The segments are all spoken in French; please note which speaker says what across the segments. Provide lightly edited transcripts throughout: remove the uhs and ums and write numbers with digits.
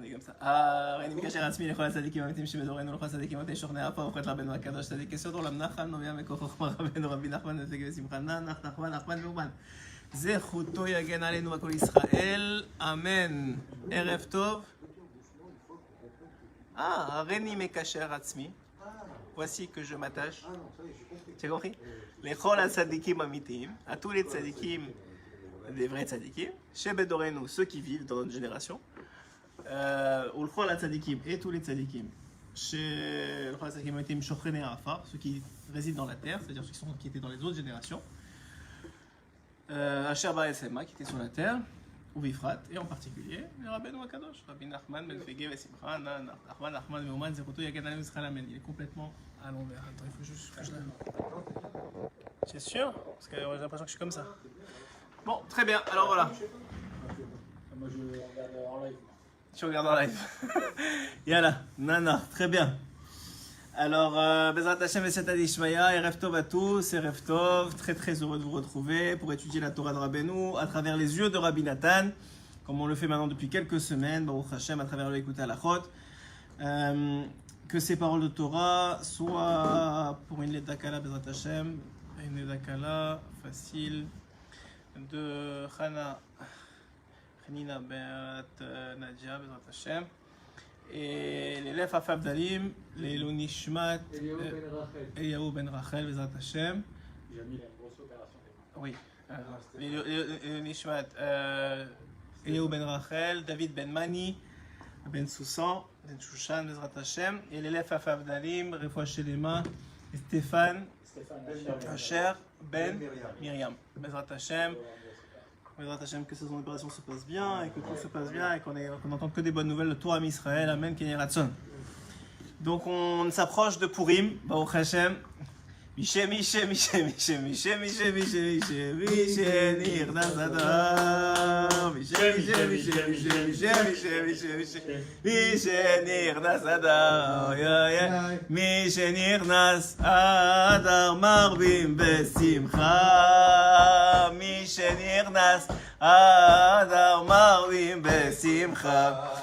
Speaker 1: On est comme ça. Ah, Reine Mikasher Atzmi, les Chola Sadikim, Amitim Shemedorenu, Locha Sadikim, Otei Shornei Apa, Ochet Rabbeinu Akadosh, Sadik Esod, Olam Nachal, Novia Mekor Chochma, Rabbeinu Rabbi Nachman, Netege Simchana, Nachman Meuman. Zechuto Yagen Aleinu Bakol Israël. Amen. Erev Tov. Ah, Reine Mikasher Atzmi. Voici que je m'attache. Tu as compris? Les Chola Sadikim Amitim, à tous les tzadikim, des vrais tzadikim, chez Bedorenu, ceux qui vivent dans notre génération. Ou le Chola Tzadikim et tous les tzadikim, chez le Chola Tzadikim Amitim Shochrene Afar, ceux qui résident dans la terre, c'est-à-dire ceux qui étaient dans les autres générations, Asher Ba Esema, qui étaient sur la terre, ou Bifrat, et en particulier, le Rabbeinu Akadosh, Rabbi Nachman Ben Fege Vesimcha, Nachman Meuman, Zechuto Yagen Aleinu Israël Amen. Il est complètement à l'envers. Attends, il faut juste que je la... C'est sûr? Parce que j'ai l'impression que je suis comme ça. Bon, très bien, alors voilà.
Speaker 2: Moi je regarde en live.
Speaker 1: Tu regardes en live. Yalla, nana, très bien. Alors, Bezrat Hashem et Seta Dishmaya, Erev Tov à tous, Erev Tov, très très heureux de vous retrouver pour étudier la Torah de Rabbeinu à travers les yeux de Rabbi Nathan, comme on le fait maintenant depuis quelques semaines, Baruch Hashem, à travers le Écoute à la Chot. Que ces paroles de Torah soient pour une Ledakala, Bezrat Hashem, une Ledakala facile de Nina Beat Nadia, Bezrat Hashem. Et les Lef Afabdalim, les Lunishmat, Eliyahu Ben Rachel, Bezrat Hashem.
Speaker 2: Jamil a une grosse opération.
Speaker 1: Oui. Les Lunishmat, Eliyahu Ben Rachel, David Ben Mani, Ben Soussan, Ben Shushan, Bezrat Hashem. Et les Lef Afabdalim, Refoua Shelema, Stéphane Asher Ben Myriam, Bezrat Hashem. Bezrat Hashem, que son opération se passe bien et que tout se passe bien et qu'on n'entende que des bonnes nouvelles de Torah Israël. Amen, Kenny Ratson. Donc on s'approche de Purim, Baruch Hashem. Mishe, Mishe, Mishe, Mishe, Mishe, Mishe, Mishe, Mishe, Mishe, Nirnas Adar. Mishe, Mishe, Mishe, Mishe, Mishe, Mishe, Mishe, Mishe, Mishe, Nirnas Adar. Mishe, Nirnas Adar, Marbim Besimcha. Mishe, Nirnas Adar, Marbim Besimcha.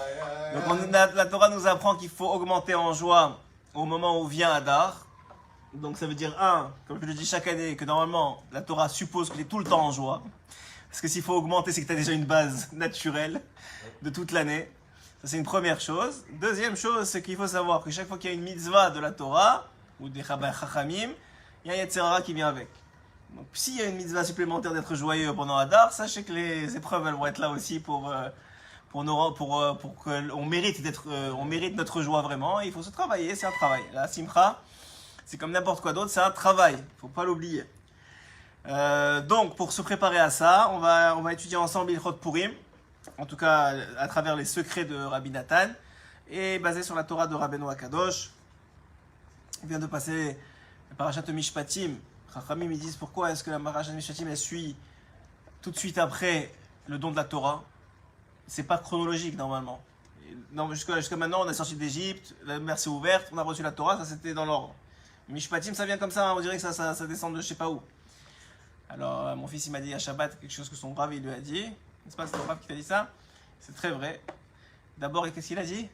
Speaker 1: Donc la Torah nous apprend qu'il faut augmenter en joie au moment où vient Adar. Donc ça veut dire, comme je le dis chaque année, que normalement la Torah suppose que tu es tout le temps en joie. Parce que s'il faut augmenter, c'est que tu as déjà une base naturelle de toute l'année. Ça c'est une première chose. Deuxième chose, c'est qu'il faut savoir que chaque fois qu'il y a une mitzvah de la Torah, ou des chachamim, il y a un Yetzer Hara qui vient avec. Donc s'il y a une mitzvah supplémentaire d'être joyeux pendant Adar, sachez que les épreuves elles vont être là aussi pour qu'on mérite on mérite notre joie vraiment. Il faut se travailler, c'est un travail. La simcha, c'est comme n'importe quoi d'autre, c'est un travail, il ne faut pas l'oublier. Donc, pour se préparer à ça, on va étudier ensemble Ilchot Purim, en tout cas à travers les secrets de Rabbi Nathan, et basé sur la Torah de Rabbeinu Akadosh. On vient de passer la Parashat Mishpatim. Chachamim ils disent pourquoi est-ce que la Parashat Mishpatim elle suit tout de suite après le don de la Torah. C'est pas chronologique normalement. Non, jusqu'à maintenant, on est sorti d'Égypte, la mer s'est ouverte, on a reçu la Torah, ça c'était dans l'ordre. Mishpatim, ça vient comme ça, on dirait que ça descend de je sais pas où. Alors, mon fils, il m'a dit à Shabbat quelque chose que son brave, il lui a dit. N'est-ce pas, c'est ton brave qui t'a dit ça? C'est très vrai. D'abord, qu'est-ce qu'il a dit?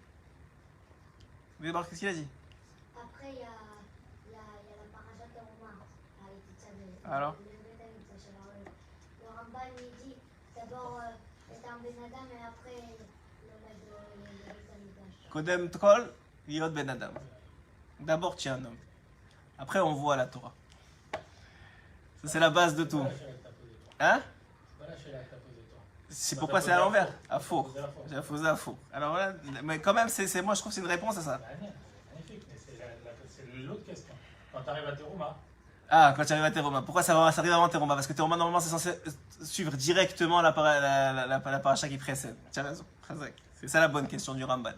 Speaker 1: D'abord, qu'est-ce qu'il a dit?
Speaker 3: Après, il y a la parashat de Romain.
Speaker 1: Alors?
Speaker 3: Le Rambam, il dit d'abord, c'est un Ben Adam et après, le Beth Amikdash.
Speaker 1: Kodem Tkol, Yod Ben Adam. D'abord, tu es un homme. Après, on voit la Torah. Ça, c'est la base de tout. Hein? C'est pourquoi c'est à l'envers. À faux. J'ai faux à faux. Alors voilà, mais quand même, moi je trouve que c'est une réponse à ça.
Speaker 2: Magnifique, mais c'est l'autre question. Quand tu arrives à Teruma.
Speaker 1: Ah, quand tu arrives à Teruma. Pourquoi ça arrive avant Teruma? Parce que Teruma, normalement, c'est censé suivre directement la paracha qui précède. Tu as raison. C'est ça la bonne question du Ramban.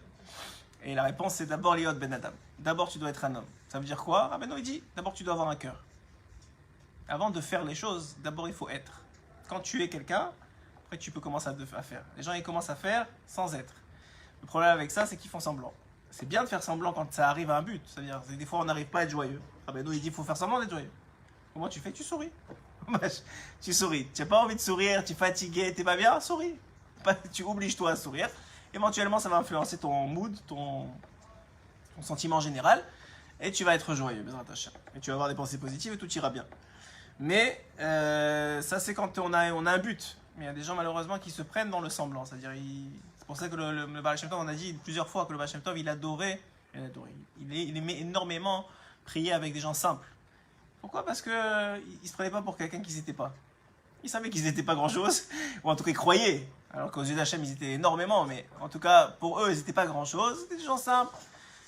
Speaker 1: Et la réponse, c'est d'abord Liot Ben Adam. D'abord, tu dois être un homme. Ça veut dire quoi? Ah ben non, il dit, d'abord, tu dois avoir un cœur. Avant de faire les choses, d'abord, il faut être. Quand tu es quelqu'un, après, tu peux commencer à faire. Les gens, ils commencent à faire sans être. Le problème avec ça, c'est qu'ils font semblant. C'est bien de faire semblant quand ça arrive à un but. C'est-à-dire, des fois, on n'arrive pas à être joyeux. Ah ben non, il dit, il faut faire semblant d'être joyeux. Comment tu fais? Tu souris. Tu souris. Tu n'as pas envie de sourire, tu es fatigué, tu n'es pas bien, souris. Tu obliges-toi à sourire. éventuellement ça va influencer ton mood, ton sentiment général, et tu vas être joyeux, Bezrat Hashem. Et tu vas avoir des pensées positives et tout ira bien. Mais ça c'est quand on a un but. Mais il y a des gens malheureusement qui se prennent dans le semblant. C'est-à-dire, c'est pour ça que le Baal Shem Tov, on a dit plusieurs fois que le Baal Shem Tov, il aimait énormément prier avec des gens simples. Pourquoi? Parce qu'il ne se prenait pas pour quelqu'un qu'ils n'étaient pas. Ils savaient qu'ils n'étaient pas grand-chose, ou en tout cas ils croyaient. Alors qu'aux yeux d'Hachem, ils étaient énormément, mais en tout cas, pour eux, ils n'étaient pas grand-chose. C'était des gens simples,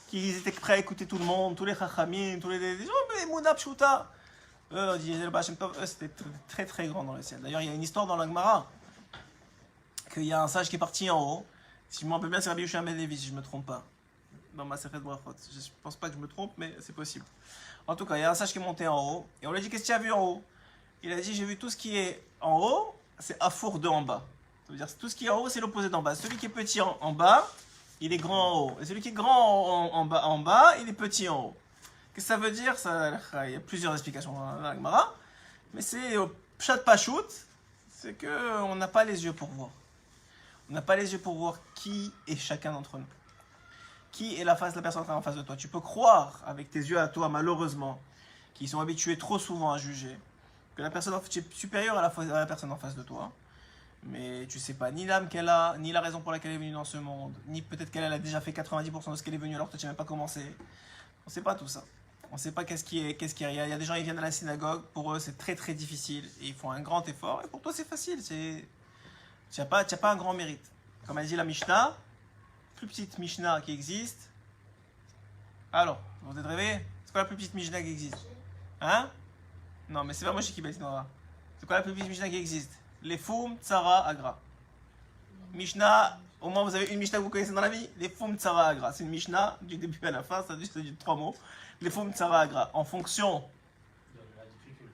Speaker 1: qui étaient prêts à écouter tout le monde, tous les chachamim, tous les gens, mais Mouna Pshuta. Eux, on disait le Baal Shem Tov, eux, c'était très très grand dans le ciel. D'ailleurs, il y a une histoire dans la Gemara, qu'il y a un sage qui est parti en haut. Si je me rappelle bien, c'est Rabbi Yoshua ben Levi, si je ne me trompe pas. Dans ma Seferet Brachot. Je ne pense pas que je me trompe, mais c'est possible. En tout cas, il y a un sage qui est monté en haut, et on lui a dit, qu'est-ce que tu as vu en haut? Il a dit, j'ai vu tout ce qui est en haut, c'est Afour de en bas. Ça veut dire, tout ce qui est en haut, c'est l'opposé d'en bas. Celui qui est petit en bas, il est grand en haut. Et celui qui est grand en bas, il est petit en haut. Qu'est-ce que ça veut dire? Il y a plusieurs explications dans la Gemara. Mais c'est au Pshat Pachout, c'est qu'on n'a pas les yeux pour voir. On n'a pas les yeux pour voir qui est chacun d'entre nous. Qui est la personne en face de toi. Tu peux croire avec tes yeux à toi, malheureusement, qui sont habitués trop souvent à juger, que la personne tu es supérieure à la personne en face de toi. Mais tu sais pas ni l'âme qu'elle a, ni la raison pour laquelle elle est venue dans ce monde, ni peut-être qu'elle a déjà fait 90% de ce qu'elle est venue alors que toi tu n'as même pas commencé. On ne sait pas tout ça. On ne sait pas qu'est-ce qui est. Il y a des gens qui viennent à la synagogue, pour eux c'est très très difficile et ils font un grand effort. Et pour toi c'est facile, tu n'as pas un grand mérite. Comme elle dit la Mishnah, plus petite Mishnah qui existe. Alors, vous êtes réveillés? C'est quoi la plus petite Mishnah qui existe? Hein? Non, mais c'est pas moi qui bête, c'est quoi la plus petite Mishnah qui existe? Les Foum, Tzara, Agra. Mishnah, au moins vous avez une Mishnah que vous connaissez dans la vie. Les Foum, Tzara, Agra. C'est une Mishnah du début à la fin, ça dit 3 mots. Les Foum, Tzara, Agra. En fonction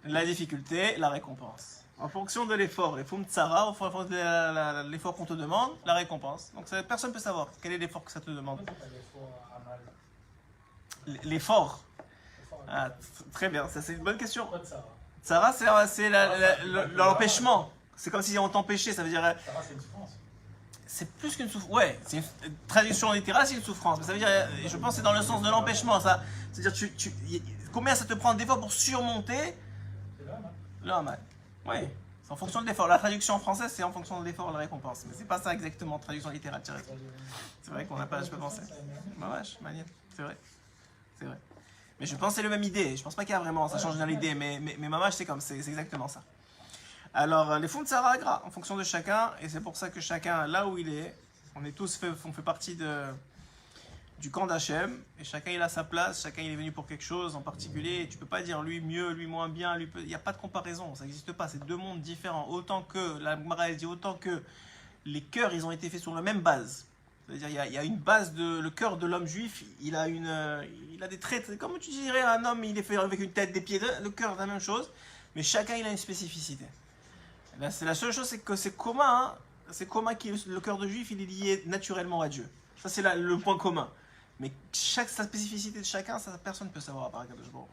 Speaker 1: de la difficulté, la récompense. En fonction de l'effort, les Foum, Tzara, en fonction de l'effort qu'on te demande, la récompense. Donc personne ne peut savoir quel est l'effort que ça te demande. L'effort. Ah, très bien, ça c'est une bonne question. Tzara, c'est l'empêchement. C'est comme si on t'empêchait, ça veut dire.
Speaker 2: Tzara, c'est une souffrance.
Speaker 1: C'est plus qu'une souffrance. Ouais, c'est une traduction littérale, c'est une souffrance. Mais ça veut dire, je pense que c'est dans le sens de l'empêchement. C'est-à-dire, combien ça te prend d'efforts pour surmonter le hamal? Oui, c'est en fonction de l'effort. La traduction en français, c'est en fonction de l'effort, la récompense. Mais c'est pas ça exactement, traduction littérale. C'est vrai qu'on n'a pas, je peux penser. Bah ouais, c'est vrai. C'est vrai. Mais je pense que c'est la même idée. Je pense pas qu'il y a vraiment, ça change dans l'idée. Mais mamage, c'est comme, c'est exactement ça. Alors, les fonds de Tzara Agra, en fonction de chacun, et c'est pour ça que chacun, là où il est, on fait partie du camp d'Hachem, et chacun il a sa place, chacun il est venu pour quelque chose en particulier, et tu peux pas dire lui mieux, lui moins bien, il n'y a pas de comparaison, ça n'existe pas, c'est deux mondes différents, autant que, la Gemara dit, autant que les cœurs, ils ont été faits sur la même base. C'est-à-dire, il y a une base le cœur de l'homme juif, il a des traits, comme tu dirais, un homme, il est fait avec une tête, des pieds, le cœur, c'est la même chose, mais chacun il a une spécificité. Là, c'est la seule chose, c'est que c'est commun, hein. C'est commun que le cœur de juif, il est lié naturellement à Dieu. Ça, c'est le point commun. Mais sa spécificité de chacun, ça, personne ne peut savoir à part Akadosh Baruch Hu.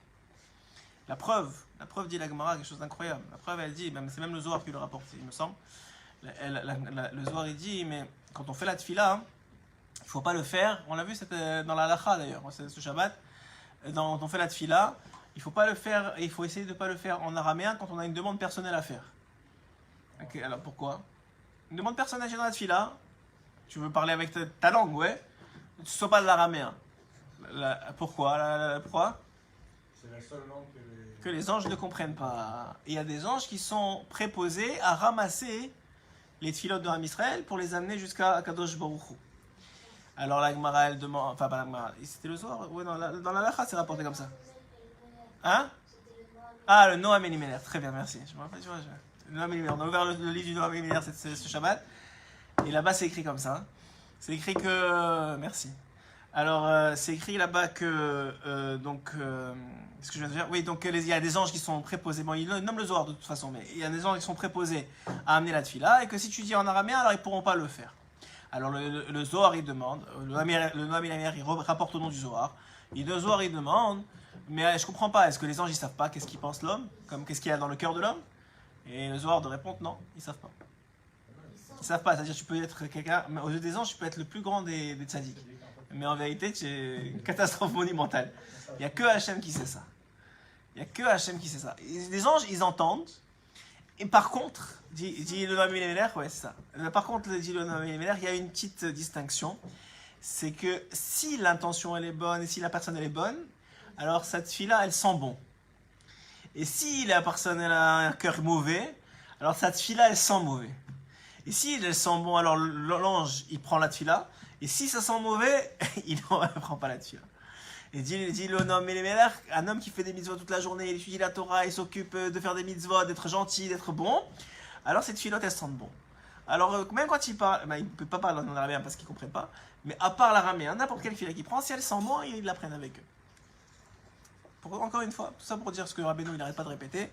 Speaker 1: La preuve dit la Gemara quelque chose d'incroyable. La preuve, elle dit, c'est même le Zohar qui le rapporte, il me semble. Le Zohar, il dit, mais quand on fait la tefila, hein, il ne faut pas le faire. On l'a vu, c'était dans la halacha d'ailleurs, ce Shabbat. Quand on fait la tefila, il ne faut pas le faire, et il faut essayer de ne pas le faire en araméen quand on a une demande personnelle à faire. Ok, alors pourquoi? Une demande personnelle dans la tefila, tu veux parler avec ta langue, ouais, ne sois pas de l'araméen. Pourquoi? Pourquoi?
Speaker 2: C'est la seule langue
Speaker 1: que les anges ne comprennent pas. Et il y a des anges qui sont préposés à ramasser les tefilot de Ham Israël pour les amener jusqu'à Kadosh Baruch Hu. Alors la Gemara, elle demande, enfin pas la Gemara, c'était le soir, ouais, dans la Lacha, c'est rapporté comme ça. Hein? Ah, le Noam Elimelech, très bien, merci. Je me rappelle, le Noam Elimelech. On a ouvert le livre du Noam Elimelech ce Shabbat, et là-bas c'est écrit comme ça. C'est écrit que, merci. Alors c'est écrit là-bas que, ce que je viens de dire, oui, donc il y a des anges qui sont préposés, bon, ils nomment le Zohar de toute façon, mais il y a des anges qui sont préposés à amener la tefila, et que si tu dis en araméen, alors ils ne pourront pas le faire. Alors le Zohar il demande, le Noam Elimelech il rapporte au nom du Zohar, et le Zohar il demande, mais je comprends pas, est-ce que les anges ils savent pas qu'est-ce qu'ils pensent l'homme, comme qu'est-ce qu'il y a dans le cœur de l'homme? Et le Zohar de répondre non, ils savent pas.
Speaker 3: Ils sont
Speaker 1: Ils savent pas, c'est-à-dire tu peux être quelqu'un, mais aux yeux des anges, tu peux être le plus grand des tzaddik. Mais en vérité, tu es une catastrophe monumentale. Il n'y a que Hachem qui sait ça. Il n'y a que Hachem qui sait ça. Les anges, ils entendent. Et par contre, dit le Noam Elimelech, ouais, c'est ça. Par contre, dit le Noam Elimelech, il y a une petite distinction. C'est que si l'intention elle est bonne et si la personne elle est bonne, alors cette fille-là, elle sent bon. Et si la personne elle a un cœur mauvais, alors cette fille-là, elle sent mauvais. Et si elle sent bon, alors l'ange, il prend la tefila. Et si ça sent mauvais, il ne prend pas la tefila. Et dit le Noam Elimelech, un homme qui fait des mitzvot toute la journée, il étudie la Torah, il s'occupe de faire des mitzvot, d'être gentil, d'être bon, alors cette tefilot, elle sent bon. Alors, même quand il parle, il ne peut pas parler en araméen parce qu'il ne comprend pas, mais à part l'araméen, n'importe quelle tefila qu'il prend, si elle sent bon, ils l'apprennent avec eux. Encore une fois, tout ça pour dire ce que Rabbeinu, il n'arrête pas de répéter,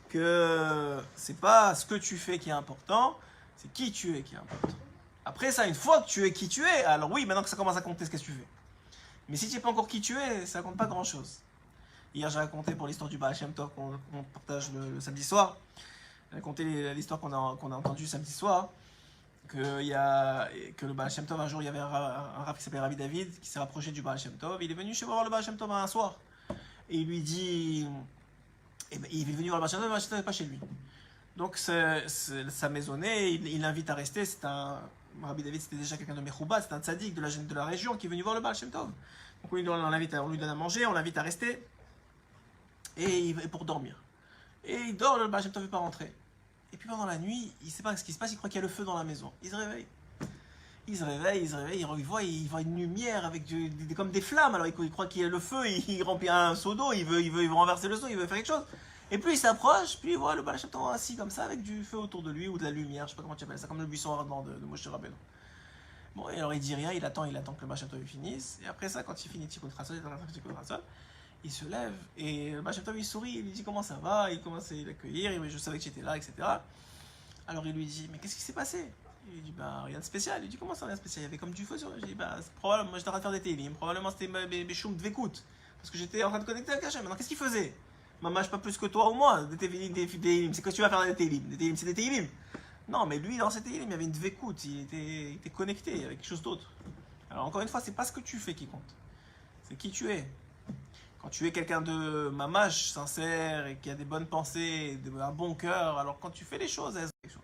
Speaker 1: que c'est pas ce que tu fais qui est important, c'est qui tu es qui est important. Après ça, une fois que tu es qui tu es, alors oui, maintenant que ça commence à compter ce que tu fais. Mais si tu n'es pas encore qui tu es, ça compte pas grand-chose. Hier, j'ai raconté pour l'histoire du Baal Shem Tov qu'on partage le samedi soir. J'ai raconté l'histoire qu'on a entendue samedi soir, que le Baal Shem Tov, un jour, il y avait un rabbin qui s'appelait Rabbi David, qui s'est rapproché du Baal Shem Tov. Il est venu chez voir le Baal Shem Tov un soir. Et il lui dit... il est venu voir le Baal Shem Tov, mais le Baal Shem Tov n'est pas chez lui. Donc sa maisonnée, il l'invite à rester. Rabbi David, c'était déjà quelqu'un de Mechouba, c'était un tzaddik de la région qui est venu voir le Baal Shem Tov. Donc on lui donne à manger, on l'invite à rester, et pour dormir. Et il dort, le Baal Shem Tov ne veut pas rentrer. Et puis pendant la nuit, il ne sait pas ce qui se passe, il croit qu'il y a le feu dans la maison. Il se réveille, il voit une lumière avec comme des flammes, alors il croit qu'il y a le feu, il remplit un seau d'eau, il veut renverser le seau, il veut faire quelque chose. Et plus il s'approche, puis il voit le Baal Shem Tov assis comme ça, avec du feu autour de lui, ou de la lumière, je sais pas comment tu appelles ça, comme le buisson ardent de Moshe Rabbeinu. Bon, et alors il dit rien, il attend que le Baal Shem Tov finisse, et après ça, quand il finit Tikkun Chatzot, il se lève, et le Baal Shem Tov il sourit, il lui dit comment ça va, il commence à l'accueillir, il dit je savais que j'étais là, etc. Alors il lui dit, mais qu'est-ce qui s'est passé? Il lui dit, rien de spécial. Il lui dit, comment ça, rien de spécial? Il y avait comme du feu sur. Il dit, probablement, moi j'étais en train de faire des télim, probablement c'était mes choum dvekout, parce que j'étais en train de connecter avec Hachem. Maintenant, qu'est-ce qu'il faisait? Mamache pas plus que toi ou moi, des télim. C'est quoi tu vas faire des télim? Des télim, c'est des télim. Non, mais lui, dans ces télim, il y avait une dvekout, il était connecté avec quelque chose d'autre. Alors, encore une fois, c'est pas ce que tu fais qui compte, c'est qui tu es. Quand tu es quelqu'un de mamache, sincère, et qui a des bonnes pensées, un bon cœur, alors quand tu fais les choses, elles sont.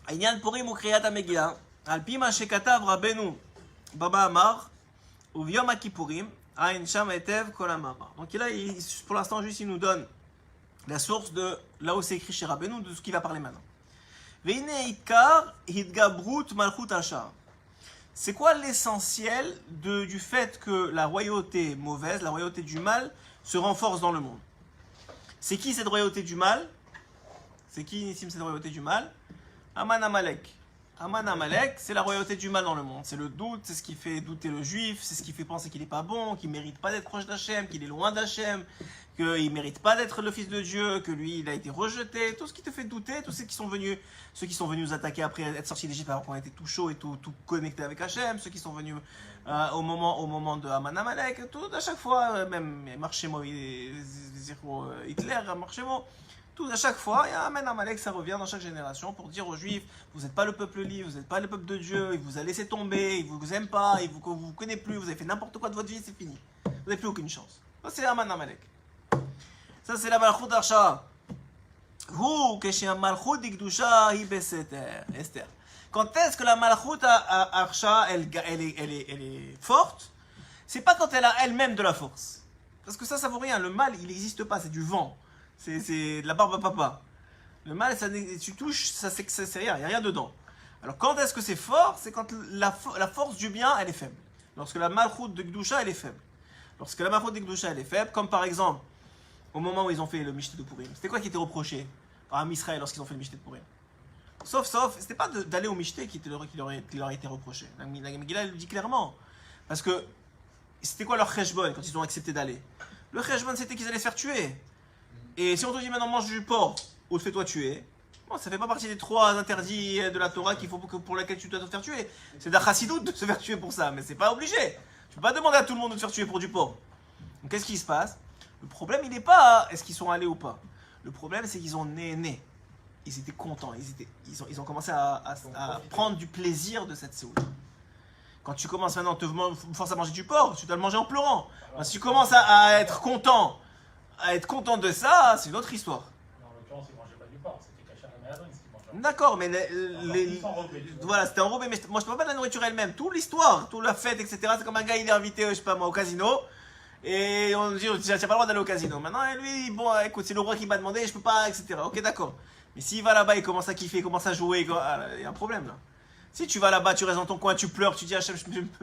Speaker 1: העניין פורים הוא קריאת המגילה, על פי מה שכתב רבנו בבא אמר, וביום הכיפורים, עין שם היטב כל המאמר. Donc là, pour l'instant, juste il nous donne la source de là où c'est écrit chez Rabbeinu, de ce qu'il va parler maintenant. והנה עיקר התגברות מלכות השער. C'est quoi l'essentiel du fait que la royauté mauvaise, la royauté du mal, se renforce dans le monde? C'est qui cette royauté du mal? C'est qui ici cette royauté du mal? Aman Amalek. Aman Amalek, c'est la royauté du mal dans le monde. C'est le doute, c'est ce qui fait douter le juif, c'est ce qui fait penser qu'il n'est pas bon, qu'il ne mérite pas d'être proche d'Hachem, qu'il est loin d'Hachem, qu'il ne mérite pas d'être le fils de Dieu, que lui, il a été rejeté. Tout ce qui te fait douter, tous ceux qui sont venus nous attaquer après être sortis d'Égypte alors qu'on était tout chaud et tout connecté avec Hachem, ceux qui sont venus au moment de Aman Amalek, tout, à chaque fois, même Marchemo, Hitler, Marchemo, tout, à chaque fois, Amen Amalek, ça revient dans chaque génération pour dire aux Juifs, vous n'êtes pas le peuple libre, vous n'êtes pas le peuple de Dieu, il vous a laissé tomber, il ne vous aime pas, il ne vous connaît plus, vous avez fait n'importe quoi de votre vie, c'est fini. Vous n'avez plus aucune chance. Ça, c'est Aman Amalek. Ça, c'est la Malchut Arsha. Esther. Quand est-ce que la Malchut Arsha, elle est forte? C'est pas quand elle a elle-même de la force. Parce que ça vaut rien. Le mal, il n'existe pas, c'est du vent. C'est de la barbe à papa. Le mal, tu touches, c'est rien, il n'y a rien dedans. Alors quand est-ce que c'est fort? C'est quand la force du bien, elle est faible. Lorsque la malchut de Gdusha, elle est faible. Lorsque la malchut de Gdusha, elle est faible, comme par exemple, au moment où ils ont fait le Mishté de Purim, c'était quoi qui était reproché par Israël lorsqu'ils ont fait le Mishté de Purim? Sauf, c'était pas d'aller au Mishté qui leur a été reproché. La Megillah, elle le dit clairement. Parce que, c'était quoi leur cheshbon quand ils ont accepté d'aller? Le cheshbon, c'était qu'ils allaient se faire tuer. Et si on te dit maintenant mange du porc ou fais-toi tuer, bon, ça fait pas partie des 3 interdits de la Torah pour lesquels tu dois te faire tuer. C'est d'un chassidut de se faire tuer pour ça, mais c'est pas obligé. Tu peux pas demander à tout le monde de te faire tuer pour du porc. Donc qu'est-ce qui se passe? Le problème il n'est pas est-ce qu'ils sont allés ou pas. Le problème c'est qu'ils ont né. ils étaient contents, ils ont commencé à prendre du plaisir de cette Séouda. Quand tu commences maintenant à te forcer à manger du porc, tu dois le manger en pleurant. Si tu commences à être content de ça, c'est une autre histoire.
Speaker 2: En l'occurrence, ils ne mangeaient pas du porc, c'était caché à la maladresse qu'ils mangeaient.
Speaker 1: D'accord, mais
Speaker 2: Ils sont enrobés, tu vois.
Speaker 1: voilà, c'était enrobé, mais moi je te parle pas de la nourriture elle-même. Toute l'histoire, toute la fête, etc. C'est comme un gars, il est invité, je sais pas moi, au casino. Et on dit, tu n'as pas le droit d'aller au casino. Maintenant, lui, bon, écoute, c'est le roi qui m'a demandé, je peux pas, etc. Ok, d'accord. Mais s'il va là-bas, il commence à kiffer, il commence à jouer, il y a un problème là. Si tu vas là-bas, tu restes dans ton coin, tu pleures, tu dis Hachem,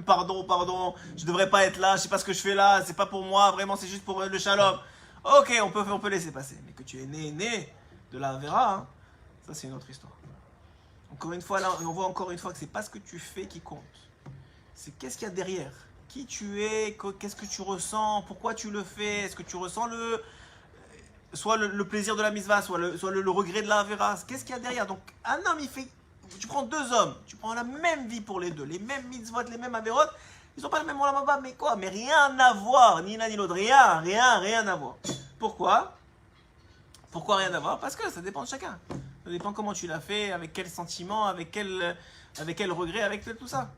Speaker 1: pardon, je devrais pas être là, je sais pas ce que je fais là, c'est pas pour moi, vraiment, c'est juste pour le shalom. Ok, on peut laisser passer. Mais que tu es né de la Avera, hein, ça c'est une autre histoire. Encore une fois, là, on voit encore une fois que c'est pas ce que tu fais qui compte. C'est qu'est-ce qu'il y a derrière. Qui tu es, qu'est-ce que tu ressens, pourquoi tu le fais, est-ce que tu ressens soit le plaisir de la mitzvah, soit le regret de la Avera. Qu'est-ce qu'il y a derrière. Donc un homme, tu prends deux hommes, tu prends la même vie pour les deux, les mêmes mitzvot, les mêmes averot, ils n'ont pas le même olam haba, mais quoi? Mais rien à voir, ni l'un ni l'autre, rien à voir. Pourquoi rien à voir? Parce que ça dépend de chacun. Ça dépend comment tu l'as fait, avec quel sentiment, avec quel regret, avec tout ça.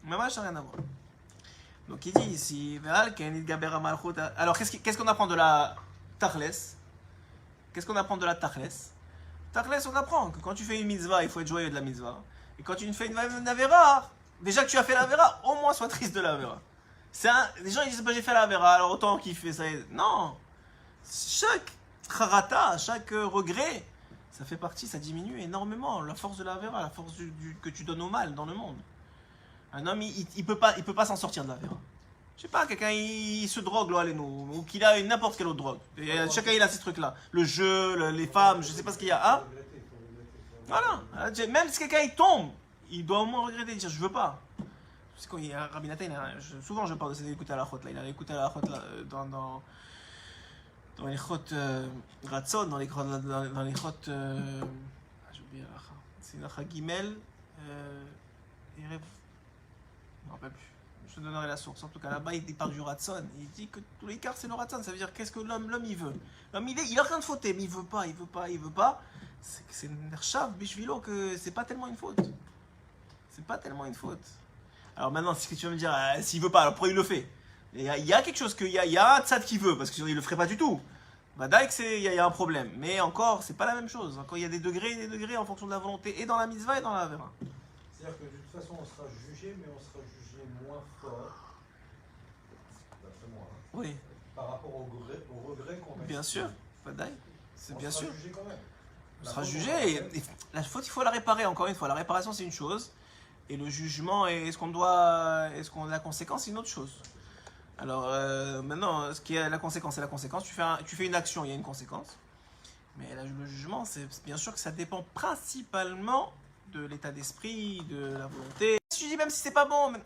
Speaker 1: Mais moi, ça n'a rien à voir. Donc il dit ici, alors qu'est-ce qu'on apprend de la Tachles? Qu'est-ce qu'on apprend de la Tachles? Tachles, on apprend que quand tu fais une mitzvah, il faut être joyeux de la mitzvah. Et quand tu fais une avera, déjà que tu as fait l'avera, au moins sois triste de l'avera. Les gens ils disent, j'ai fait l'avera, alors autant kiffer ça. Non. Chaque charata, chaque regret, ça fait partie, ça diminue énormément la force de l'avera, la force que tu donnes au mal dans le monde. Un homme, il peut pas s'en sortir de l'avera. Je sais pas, quelqu'un il se drogue, là, ou qu'il a n'importe quelle autre drogue. Chacun il a ces trucs-là. Le jeu, les femmes, je sais pas ce qu'il y a. Hein? Voilà. Même si quelqu'un il tombe, il doit au moins regretter, dire je veux pas. C'est quand il y a Rabbi Nathan, souvent je parle de cette écoute à la chôte là. Il a écouté à la chôte là, dans les chôtes Ratson, dans les chôtes. J'ai oublié la chôte. C'est une chôte Gimel. Je me rappelle plus. Je te donnerai la source. En tout cas, là-bas, il parle du Ratson. Il dit que tous les quarts, c'est le Ratson. Ça veut dire qu'est-ce que l'homme il veut. L'homme, il a rien de fauté, mais il veut pas. C'est une Nershav, Bishvilo, que c'est pas tellement une faute. C'est pas tellement une faute. Alors maintenant, si tu vas me dire, s'il veut pas, alors pourquoi il le fait? Il y a quelque chose, il y a un tzad qui veut, parce que sinon il le ferait pas du tout. Bah, d'accord, il y a un problème. Mais encore, c'est pas la même chose. Encore, il y a des degrés en fonction de la volonté, et dans la mitzvah et dans la vera.
Speaker 4: C'est-à-dire que de toute façon, on sera jugé, mais on sera jugé moins fort, d'après moi, hein,
Speaker 1: Oui.
Speaker 4: par rapport au regret qu'on a.
Speaker 1: Bien sûr, pas d'ail. C'est bien sûr.
Speaker 4: On sera jugé quand même.
Speaker 1: On sera jugé. Et la faute, il faut la réparer. Encore une fois, la réparation, c'est une chose. Et le jugement, est-ce qu'on a la conséquence, c'est une autre chose. Alors, maintenant, ce qui est la conséquence, c'est la conséquence. Tu fais une action, il y a une conséquence. Mais là, le jugement, c'est bien sûr que ça dépend principalement de l'état d'esprit, de la volonté. Si tu dis même si c'est pas bon, mais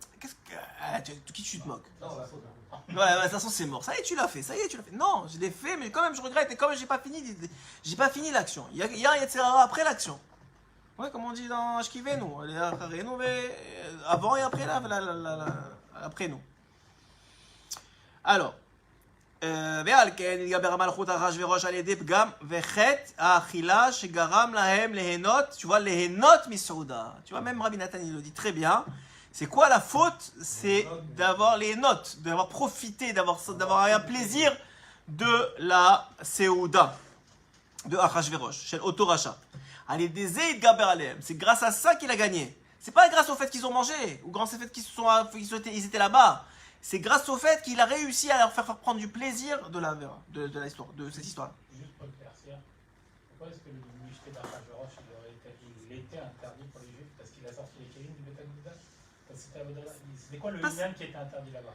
Speaker 1: qui tu te moques?
Speaker 4: Non, la faute.
Speaker 1: Ouais, de toute façon c'est mort. Ça y est, tu l'as fait. Non, je l'ai fait, mais quand même je regrette. Et quand même j'ai pas fini l'action. Il y a un Yetzirah après l'action. Ouais, comme on dit dans Ashkivenu, avant et après après nous. Alors, ועל כן יתגבר המלכות אחשוורוש על ידי פגם וחטא האכילה שגרם להם ליהנות, tu vois, ליהנות מסעודה. Tu vois, même Rabbi Nathan il le dit très bien. C'est quoi la faute? C'est d'avoir les notes, d'avoir profité, d'avoir un plaisir de la Séouda de Achashverosh, chez Otoracha. Allez, des Gaber Alem, c'est grâce à ça qu'il a gagné. C'est pas grâce au fait qu'ils ont mangé, ou grâce au fait qu'ils étaient là-bas. C'est grâce au fait qu'il a réussi à leur faire prendre du plaisir de la vera, de l'histoire, de cette histoire.
Speaker 2: Juste pour éclaircir, pourquoi est-ce que le Michté d'Achashverosh il était interdit pour les Juifs? Parce qu'il a sorti les kélim du Beth Amikdash? C'était quoi le lien qui était interdit là-bas?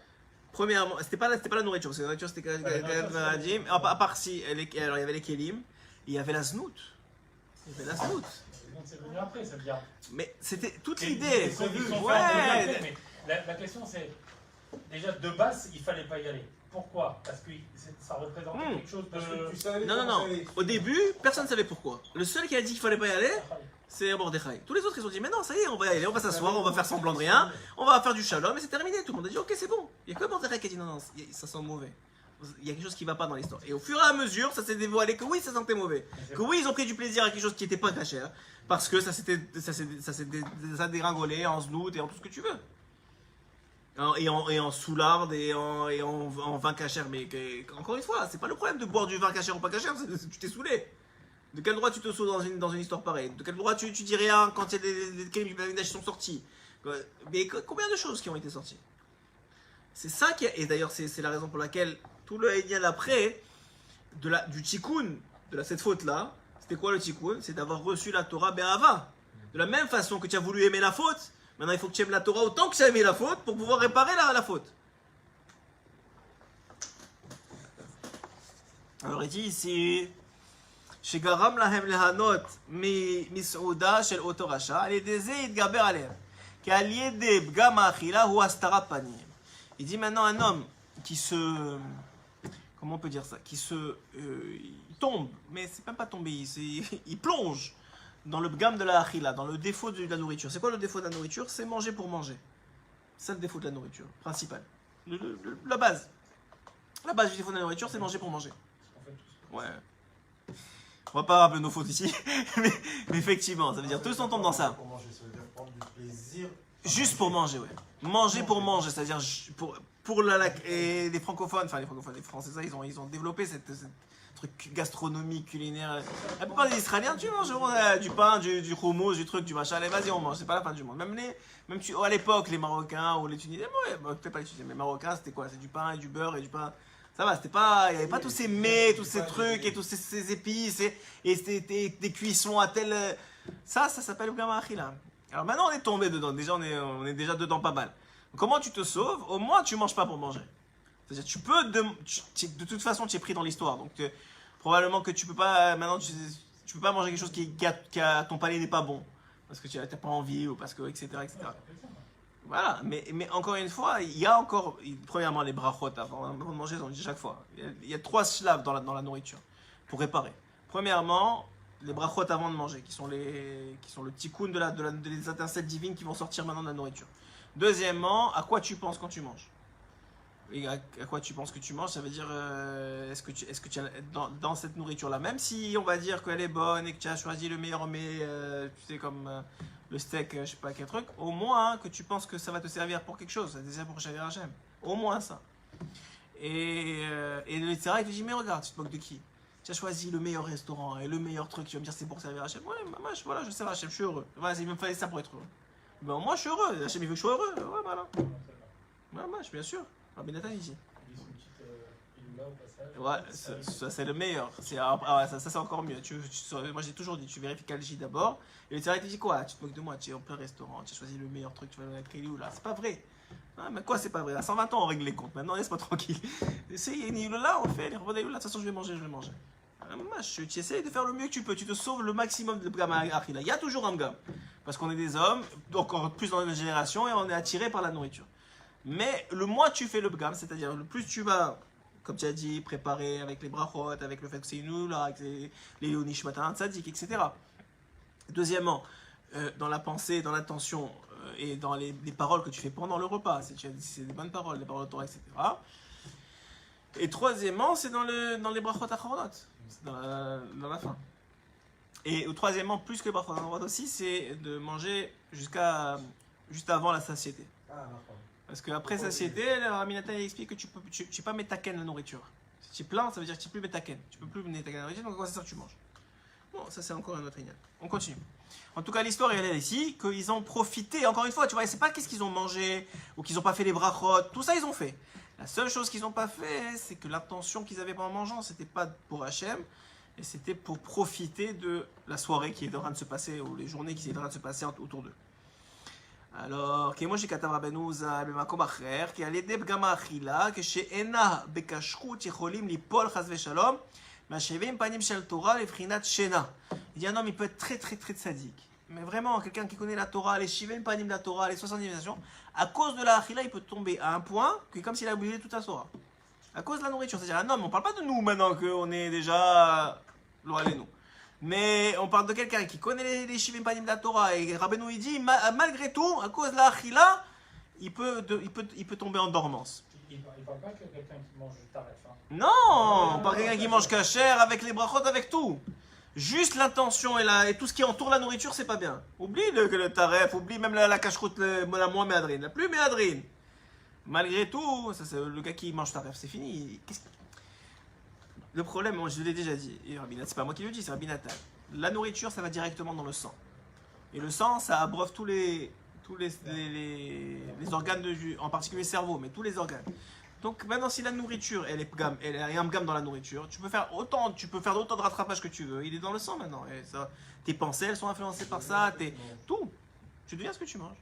Speaker 1: Premièrement, c'était pas la nourriture, parce que la nourriture c'était Karadim. À part si, alors il y avait les kélim, et il y avait la znout.
Speaker 2: Donc c'est venu après, ça veut dire.
Speaker 1: Mais c'était toute l'idée.
Speaker 2: Ouais. Mais la question c'est, déjà de base, il fallait pas y aller. Pourquoi? Parce que ça représentait quelque chose de...
Speaker 1: Non. Au début, personne ne savait pourquoi. Le seul qui a dit qu'il fallait pas y aller, c'est Mordechai. Tous les autres, ils ont dit, mais non, ça y est, on va y aller, on va s'asseoir, on va faire semblant de rien, on va faire du shalom, et c'est terminé. Tout le monde a dit, ok, c'est bon. Il y a que Mordechai qui a dit, non, ça sent mauvais. il y a quelque chose qui ne va pas dans l'histoire. Et au fur et à mesure, ça s'est dévoilé que oui, ça sentait mauvais. Que oui, ils ont pris du plaisir à quelque chose qui n'était pas cachère. Parce que ça s'est dégringolé en znout et en tout ce que tu veux. Et en soularde et en vin cachère. Mais encore une fois, c'est pas le problème de boire du vin cachère ou pas cachère, tu t'es saoulé. De quel droit tu te sauves dans une histoire pareille? De quel droit tu dis rien quand il y a des Kelim qui sont sortis? Mais combien de choses qui ont été sorties? C'est ça qui et d'ailleurs c'est la raison pour laquelle tout le Haïdien après du tikkun, de cette faute là, c'était quoi le tikkun? C'est d'avoir reçu la Torah be'ava. De la même façon que tu as voulu aimer la faute, maintenant il faut que tu aimes la Torah autant que tu as aimé la faute pour pouvoir réparer la faute. Alors il dit ici שגרם להם ליהנות מסעודה של אותו רשע, על ידי זה יתגבר עליהם. כי על ידי פגם האכילה הוא הסתרת פנים. Il dit maintenant un homme qui se... Comment on peut dire ça? Qui se... il tombe, mais c'est même pas tomber, il plonge dans le pgam de la achila, dans le défaut de la nourriture. C'est quoi le défaut de la nourriture? C'est manger pour manger. C'est le défaut de la nourriture, principal. La base. La base du défaut de la nourriture, c'est manger pour manger. Ouais. On va pas rappeler nos fautes ici, mais effectivement, ça veut dire tous on tombe dans ça.
Speaker 4: Pour manger, ça veut dire prendre du plaisir.
Speaker 1: Juste pour manger, ouais. Manger pour manger, c'est-à-dire pour et les francophones, enfin les Français, ça, ils ont développé cette truc gastronomique, culinaire. La plupart des Israéliens, tu manges du pain, du hummus, du truc, du machin. Allez, vas-y, on mange, c'est pas la fin du monde. Même à l'époque, les Marocains ou les Tunisiens, peut-être pas les Tunisiens, mais les Marocains, c'était quoi? C'est du pain et du beurre et du pain. Ça va, c'était pas, il n'y avait pas tous ces mets, tous ces trucs et tous ces épices et des cuissons à tel. Ça s'appelle le pgam ha'achila. Alors maintenant on est tombé dedans, déjà on est déjà dedans pas mal. Comment tu te sauves? Au moins tu manges pas pour manger. C'est-à-dire tu peux, de toute façon tu es pris dans l'histoire, donc probablement que tu peux pas, maintenant tu peux pas manger quelque chose qui ton palais n'est pas bon, parce que tu n'as pas envie ou parce que etc. Voilà, mais encore une fois, il y a encore, premièrement les brachot avant de manger, on dit chaque fois. Il y a 3 shlav dans la nourriture pour réparer. Premièrement, les brachot avant de manger, qui sont le tikkun des étincelles divines qui vont sortir maintenant de la nourriture. Deuxièmement, à quoi tu penses quand tu manges? Et à quoi tu penses que tu manges, ça veut dire est-ce que tu as dans cette nourriture là, même si on va dire qu'elle est bonne et que tu as choisi le meilleur mets, tu sais comme le steak, je sais pas quel truc, au moins que tu penses que ça va te servir pour quelque chose, ça te sert pour servir Hachem, au moins ça. Et le Tzara il te dit mais regarde, tu te moques de qui? Tu as choisi le meilleur restaurant et le meilleur truc, tu vas me dire c'est pour servir Hachem. Ouais, moi voilà, je sers Hachem, je suis heureux. Vas-y, il me fallait ça pour être heureux. Ben moi je suis heureux, Hachem il veut que je sois heureux, ouais voilà. Ouais, moi bien sûr. Rabbi Nathan ici. Ouais, ça c'est le meilleur. Ça c'est encore mieux. Moi j'ai toujours dit, tu vérifies Kalji d'abord. Et le Tzara te dit quoi? Tu te moques de moi, tu es en plein restaurant, tu as choisi le meilleur truc, tu vas le créer où là? C'est pas vrai. Ah, mais quoi c'est pas vrai? À 120 ans on règle les comptes, maintenant laisse-moi tranquille. C'est là on fait, de toute façon je vais manger. Tu essaies de faire le mieux que tu peux, tu te sauves le maximum de pgam ha'achila. Il y a toujours un pgam. Parce qu'on est des hommes, encore plus dans notre génération, et on est attiré par la nourriture. Mais le moins tu fais le pgam, c'est-à-dire le plus tu vas, comme tu as dit, préparer avec les brachot, avec le fait que c'est une oula, avec les nishmatan tzadik, etc. Deuxièmement, dans la pensée, dans l'intention et dans les paroles que tu fais pendant le repas, si c'est des bonnes paroles, des paroles de Torah, etc. Et troisièmement, c'est dans les brachot acharonot, dans la fin. Et troisièmement, plus que les brachot acharonot aussi, c'est de manger juste avant la satiété. Parce qu'après satiété, la Raminata explique que tu peux pas métaken la nourriture. Si tu es plein, ça veut dire que tu peux plus métaken. Tu peux plus métaken la nourriture, donc quoi c'est ça que tu manges. Bon, ça c'est encore un autre ignat. On continue. En tout cas, l'histoire elle est ici, qu'ils ont profité, encore une fois, tu vois, c'est pas qu'est-ce qu'ils ont mangé, ou qu'ils ont pas fait les brachot, tout ça ils ont fait. La seule chose qu'ils n'ont pas fait, c'est que l'intention qu'ils avaient pendant mangeant, c'était pas pour Hachem, et c'était pour profiter de la soirée qui est en train de se passer, ou les journées qui sont en train de se passer autour d'eux. Alors, כמו שכתב רבנו ז"ל במקום אחר, כי על ידי פגם האכילה, כשאינה בכשרות יכולים ליפול חס ושלום, מהשבעים פנים של תורה לבחינת שינה. Il dit un homme, il peut être très très très sadique. Mais vraiment, quelqu'un qui connaît la Torah, les shivim panim de la Torah, les 70 nations, à cause de la achila, il peut tomber à un point que comme s'il a oublié toute la Torah. À cause de la nourriture. C'est-à-dire un homme, on ne parle pas de nous maintenant qu'on est déjà loin de nous. Mais on parle de quelqu'un qui connaît les shivim panim de la Torah et Rabbeinu il dit malgré tout, à cause de la achila, il peut tomber en dormance.
Speaker 2: Il parle pas que quelqu'un qui mange taref. Hein.
Speaker 1: Non, pas quelqu'un qui mange cachère avec les brachot, avec tout. Juste l'intention et tout ce qui entoure la nourriture, c'est pas bien. Oublie le taref, oublie même la cacheroute, la moins méadrine, la plus méadrine. Malgré tout, ça, c'est le gars qui mange taref, c'est fini. Le problème, moi, je l'ai déjà dit, et c'est pas moi qui le dis, c'est Rabbi Nathan. La nourriture, ça va directement dans le sang. Et le sang, ça abreuve tous les organes, en particulier le cerveau, mais tous les organes. Donc maintenant, si la nourriture, elle est un gamme dans la nourriture, tu peux faire autant de rattrapage que tu veux. Il est dans le sang maintenant. Et ça, tes pensées, elles sont influencées par ça. Tout. Tu deviens ce que tu manges.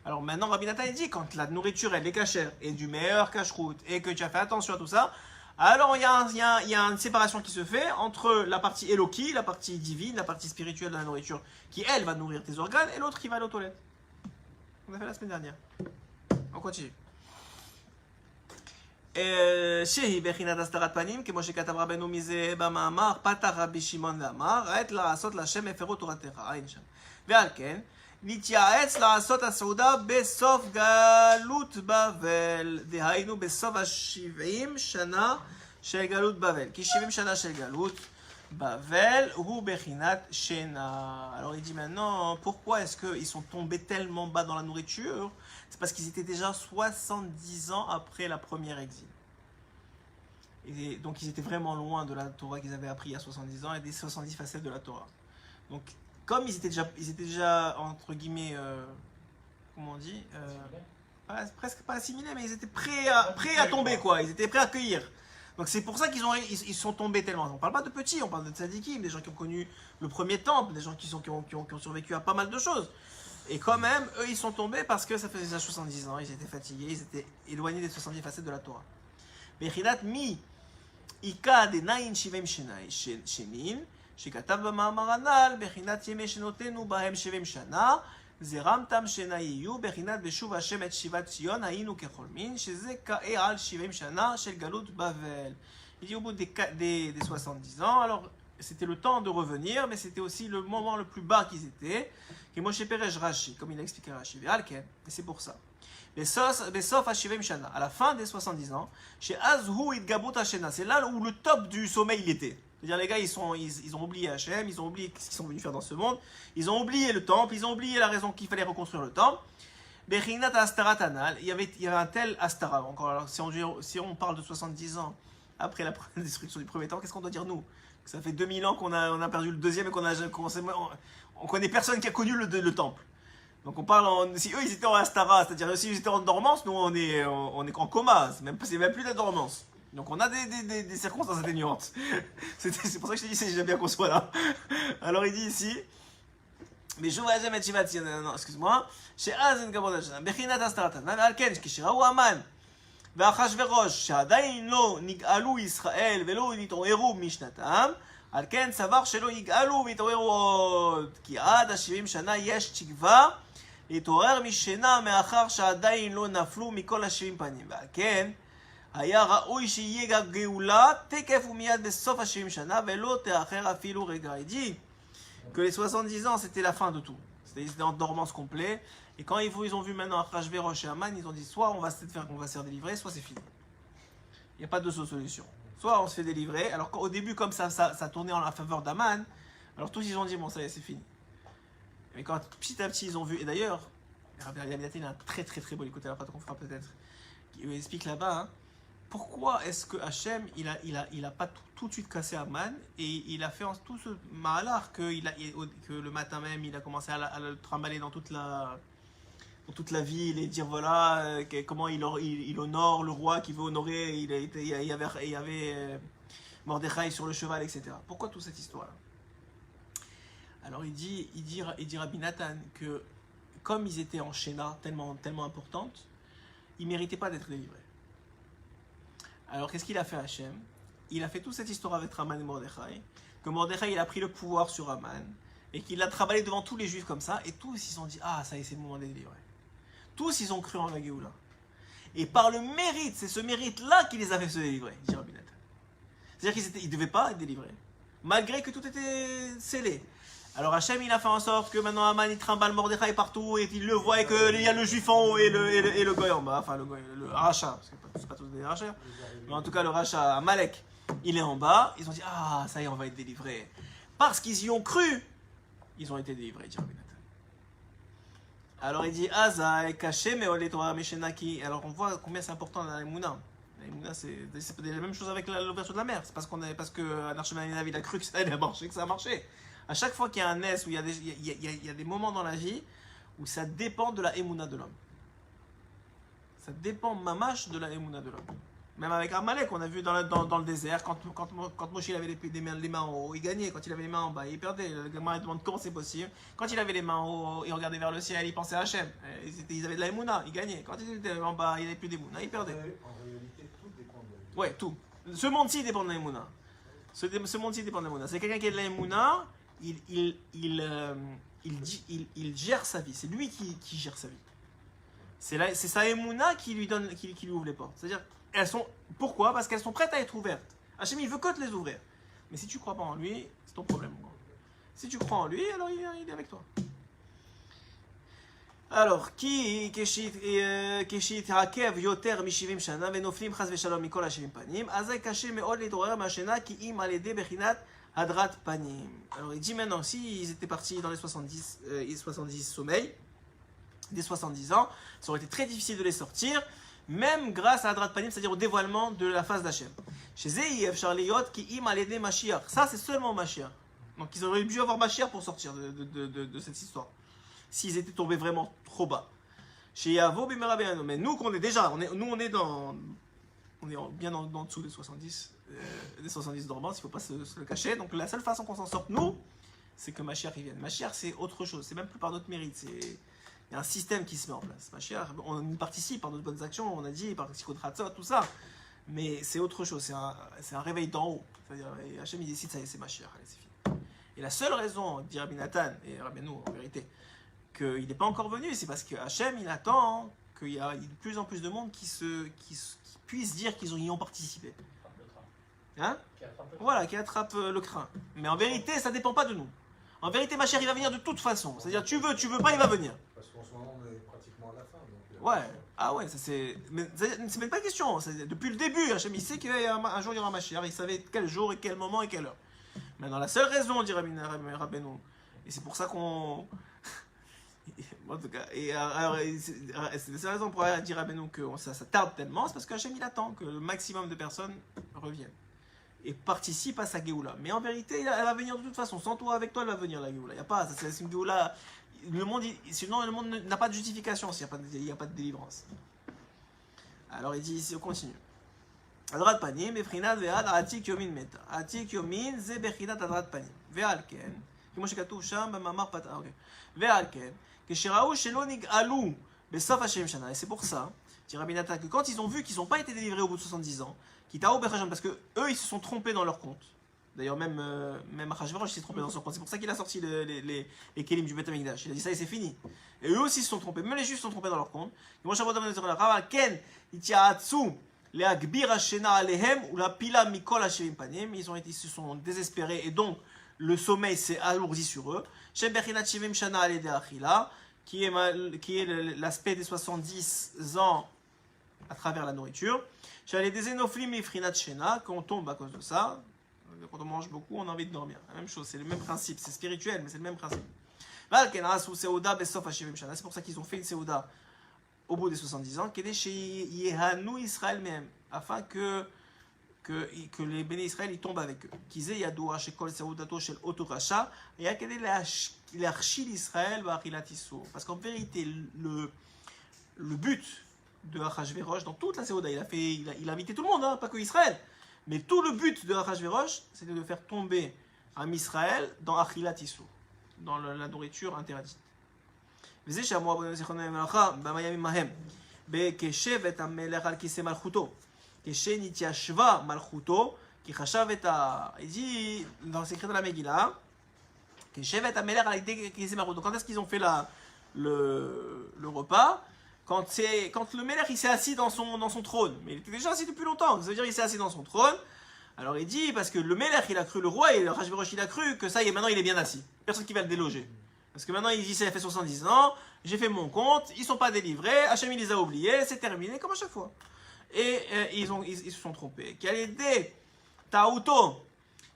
Speaker 1: Alors maintenant, Rabbi Nathan il dit, quand la nourriture, elle est cachère, et du meilleur cache-route, et que tu as fait attention à tout ça, alors il y a une séparation qui se fait entre la partie Eloki, la partie divine, la partie spirituelle de la nourriture, qui elle va nourrir tes organes, et l'autre qui va aller aux toilettes. On a fait la semaine dernière. On continue. שהיא בחינת הסתרת פנים, כמו שכתב רבנו מזה במאמר, פתח רבי שמעון ואמר, עת לעשות להשם הפרו תורתך, אין שם. ועל כן, נתייעץ לעשות הסעודה בסוף גלות בבל, דהיינו בסוף 70 שנה של גלות בבל. כי 70 שנה של גלות Bavel ou Bechinat Shena. Alors il dit maintenant, pourquoi est-ce qu'ils sont tombés tellement bas dans la nourriture? C'est parce qu'ils étaient déjà 70 ans après la première exil. Et donc ils étaient vraiment loin de la Torah qu'ils avaient appris il y a 70 ans et des 70 facettes de la Torah. Donc comme ils étaient déjà entre guillemets, comment on dit, presque pas assimilés, mais ils étaient prêts à tomber quoi. Ils étaient prêts à accueillir. Donc c'est pour ça qu'ils sont tombés tellement. On ne parle pas de petits, on parle de tzadikim, des gens qui ont connu le premier temple, des gens qui ont survécu à pas mal de choses. Et quand même, eux, ils sont tombés parce que ça faisait déjà 70 ans, ils étaient fatigués, ils étaient éloignés des 70 facettes de la Torah. Bechinat mi ika de nain shivim shenin, shekatav b'ma'amar anal, bechinat yemei shenotenu bahem shivim shana, זרמתם שנה יהיו בחינת בשוב השם את שיבת ציון היינו כחולמין שזה כאה על 70 שנה של גלות בבל. Il dit au bout des 70 ans, alors c'était le temps de revenir, mais c'était aussi le moment le plus bas qu'ils étaient, que Moshe Perej Rashi, comme il a expliqué Rashi, et c'est pour ça. בסוף ה-70 שנה, à la fin des 70 ans, שאז הוא התגברות השינה, c'est là où le top du sommeil il était. C'est-à-dire les gars, ils ont oublié Hachem, ils ont oublié ce qu'ils sont venus faire dans ce monde, ils ont oublié le temple, ils ont oublié la raison qu'il fallait reconstruire le temple. Bechinat Astarat Anal, il y avait un tel Astara. Encore, alors, si on parle de 70 ans après la destruction du premier temple, qu'est-ce qu'on doit dire nous? Que ça fait 2000 ans qu'on a perdu le deuxième et on connaît personne qui a connu le temple. Donc on parle, si eux ils étaient en Astara, c'est-à-dire si ils étaient en dormance, nous on est en coma, c'est même plus de la dormance. Donc on a des circonstances atténuantes. C'est pour ça que je te dis, j'aime bien qu'on soit là. Alors il dit ici, mais je vois jamais non, excuse-moi, chez Azen Gabodachana, Bechinat Astaratan, al Ken, Kishiraou Aman, ואחשוורוש, שעדיין לא נגאלו ישראל ולא נתעוררו משנתם, על כן סבר שלא יגאלו ויתעוררו עוד, כי עד ה-70 שנה יש תקווה להתעורר משינה מאחר שעדיין לא נפלו מכל ה-70 פנים, ועל כן היה ראוי שיהיה גאולה תקף ומיד בסוף ה-70 שנה ולא תאחר אפילו רגע. Il dit que les 70 ans c'était la fin de tout, c'était en dormance complet. Et quand ils ont vu maintenant Achashverosh et Aman, ils ont dit soit on va se faire délivrer, soit c'est fini. Il n'y a pas de solution. Soit on se fait délivrer, alors qu'au début comme ça tournait en la faveur d'Aman, alors tous ils ont dit bon ça y est c'est fini. Mais quand petit à petit ils ont vu, et d'ailleurs, Rabbi Aminati il a un très très très beau, écoutez la phrase qu'on fera peut-être, qui explique là-bas, hein, pourquoi est-ce que Hachem il a pas tout de suite cassé Aman et il a fait tout ce mahalar que le matin même il a commencé à le trimballer dans toute la ville et dire voilà comment il honore le roi qui veut honorer, il y avait Mordechai sur le cheval, etc. Pourquoi toute cette histoire-là? Alors il dit Rabbi Nathan que comme ils étaient en Shena tellement importante, ils ne méritaient pas d'être délivrés. Alors qu'est-ce qu'il a fait Hachem? Il a fait toute cette histoire avec Aman et Mordechai, que Mordechai il a pris le pouvoir sur Aman et qu'il l'a travaillé devant tous les juifs comme ça, et tous ils se sont dit ah ça y est c'est le moment de délivrer. Tous ils ont cru en la Géoula. Et par le mérite, c'est ce mérite-là qui les a fait se délivrer, dit Rabbi Nathan. C'est-à-dire qu'ils ne devaient pas être délivrés, malgré que tout était scellé. Alors Hachem, il a fait en sorte que maintenant Haman il trimballe Mordechai partout et il le voit et qu'il y a le juif en haut et le goy en bas, enfin le goy, le rachat, parce que c'est pas tous des rachats, mais en tout cas le rachat Amalek, il est en bas. Ils ont dit ah ça y est, on va être délivrés. Parce qu'ils y ont cru, ils ont été délivrés, dit Rabbi Nathan. Alors il dit Azaï, caché, mais olé Torah Meshenaki. Alors on voit combien c'est important dans la Emouna. La Emouna, c'est la même chose avec l'ouverture de la mer. C'est parce que Anarchman il a cru que ça allait marcher, que ça a marché. À chaque fois qu'il y a un NES, où il y a des moments dans la vie où ça dépend de la Emouna de l'homme. Ça dépend mamache de la Emouna de l'homme. Même avec Amalek, on a vu dans le désert, quand Moshe il avait les mains en haut, il gagnait. Quand il avait les mains en bas, il perdait. Le gamin demande comment c'est possible. Quand il avait les mains en haut, il regardait vers le ciel, il pensait à Hachem. Ils avaient de la Emouna, il gagnait. Quand il était en bas, il n'avait plus d'Emouna, il perdait.
Speaker 4: En réalité, tout dépend de la vie.
Speaker 1: Ouais, tout. Ce monde-ci dépend de la Emouna. Ce monde-ci dépend de la Emouna. C'est quelqu'un qui a de la Emouna, il gère sa vie. C'est lui qui gère sa vie. C'est sa Emouna qui lui ouvre les portes. C'est-à-dire, pourquoi? Parce qu'elles sont prêtes à être ouvertes. Hachem, il veut que te les ouvrir. Mais si tu ne crois pas en lui, c'est ton problème. Si tu crois en lui, alors il est avec toi. Alors, qui keshit hakev yoter mishivim shana venoflim chas veshalom mikol hashivim panim azay kaché meod letorer mashena ki im alede bechinat hadrat panim. Alors il dit maintenant, si ils étaient partis dans les 70 sommeils, des 70 ans, ça aurait été très difficile de les sortir, même grâce à Hadrat Panim, c'est-à-dire au dévoilement de la face d'Hachem. Chez Zeïev Charliot qui im alede Mashiach. Ça, c'est seulement Mashiach. Donc ils auraient dû avoir Mashiach pour sortir de cette histoire. S'ils étaient tombés vraiment trop bas. Chez Yavo Bimerabeano. Mais nous, on est bien en dessous des 70 dormants, il ne faut pas se le cacher. Donc la seule façon qu'on s'en sorte, nous, c'est que Mashiach y vienne. Mashiach, c'est autre chose. C'est même plus par notre mérite. Il y a un système qui se met en place. Mashiach, on y participe par notre bonnes actions, on a dit, par Psychotratzot, tout ça. Mais c'est autre chose. C'est un réveil d'en haut. C'est-à-dire, Hachem, il décide, ça y est, c'est Mashiach. Allez, c'est fini. Et la seule raison, dit Rabbi Nathan et Rabbeinu, en vérité, qu'il n'est pas encore venu, c'est parce que Hachem, il attend qu'il y ait de plus en plus de monde qui puissent dire qu'ils y ont participé. Hein? Voilà, qui attrape le crin. Mais en vérité, ça ne dépend pas de nous. En vérité, ma chère, il va venir de toute façon. C'est-à-dire, tu veux pas, il va venir.
Speaker 4: Parce qu'en ce moment, on est pratiquement à la fin. Donc,
Speaker 1: ouais, ah ouais, ça c'est. Mais c'est même pas une question. Depuis le début, Hachem, il sait qu'un jour il y aura ma chère. Il savait quel jour et quel moment et quelle heure. Maintenant, la seule raison, dit Rabbeinu, et c'est pour ça qu'on. En tout cas, c'est la seule raison pour dire Rabbeinu que ça tarde tellement, c'est parce que Hachem il attend que le maximum de personnes reviennent et participent à sa Géoula. Mais en vérité, elle va venir de toute façon. Sans toi, avec toi, elle va venir la Géoula. Il n'y a pas, c'est une Géoula. Sinon, le monde n'a pas de justification s'il n'y a pas de délivrance. Alors il dit ici, on continue. Adrat panim, efrinat ve'ad atik yomin meta. Atik yomin, ze bechinat adrat panim. Ve'al ken, כמו שכתוב שם במאמר פתח, אוקיי. ועל כן, כשראו שלא נגאלו בסוף השם שנה, et c'est pour ça, dit Rabbi Nathan, que quand ils ont vu qu'ils n'ont pas été délivrés au bout de 70 ans, parce que eux ils se sont trompés dans leur compte. D'ailleurs même Achashverosh s'est trompé dans son compte. C'est pour ça qu'il a sorti les kelim du Beth Amikdash. Il a dit ça et c'est fini. Et eux aussi se sont trompés. Même les juifs se sont trompés dans leur compte. Ils se sont désespérés et donc le sommeil s'est alourdi sur eux. Qui est l'aspect des 70 ans à travers la nourriture. Quand on tombe à cause de ça, quand on mange beaucoup, on a envie de dormir. La même chose, c'est le même principe. C'est spirituel, mais c'est le même principe. C'est pour ça qu'ils ont fait une Seuda au bout des 70 ans, afin que les bénis Israël ils tombent avec eux. Parce qu'en vérité, le but de Achashverosh, dans toute la Seuda, il a invité tout le monde, hein, pas que Israël. Mais tout le but de Achashverosh, c'était de faire tomber un Israël dans Achilat Issur, dans la nourriture interdite. Keshenitiashva malchuto, qui chachav et il dit dans c'est écrit dans la Megillah, Keshevet ameler al kisem malchuto. Quand est-ce qu'ils ont fait le repas? Quand le Melech il s'est assis dans son trône, mais il était déjà assis depuis longtemps. Ça veut dire il s'est assis dans son trône. Alors il dit parce que le Melech il a cru, le roi et le Achashverosh il a cru que ça y est maintenant il est bien assis. personne qui va le déloger. Parce que maintenant, il dit, ça fait 70 ans, j'ai fait mon compte, ils ne sont pas délivrés, Hachem il les a oubliés, c'est terminé, comme à chaque fois. Et ils se sont trompés. Quelle idée Ta'uto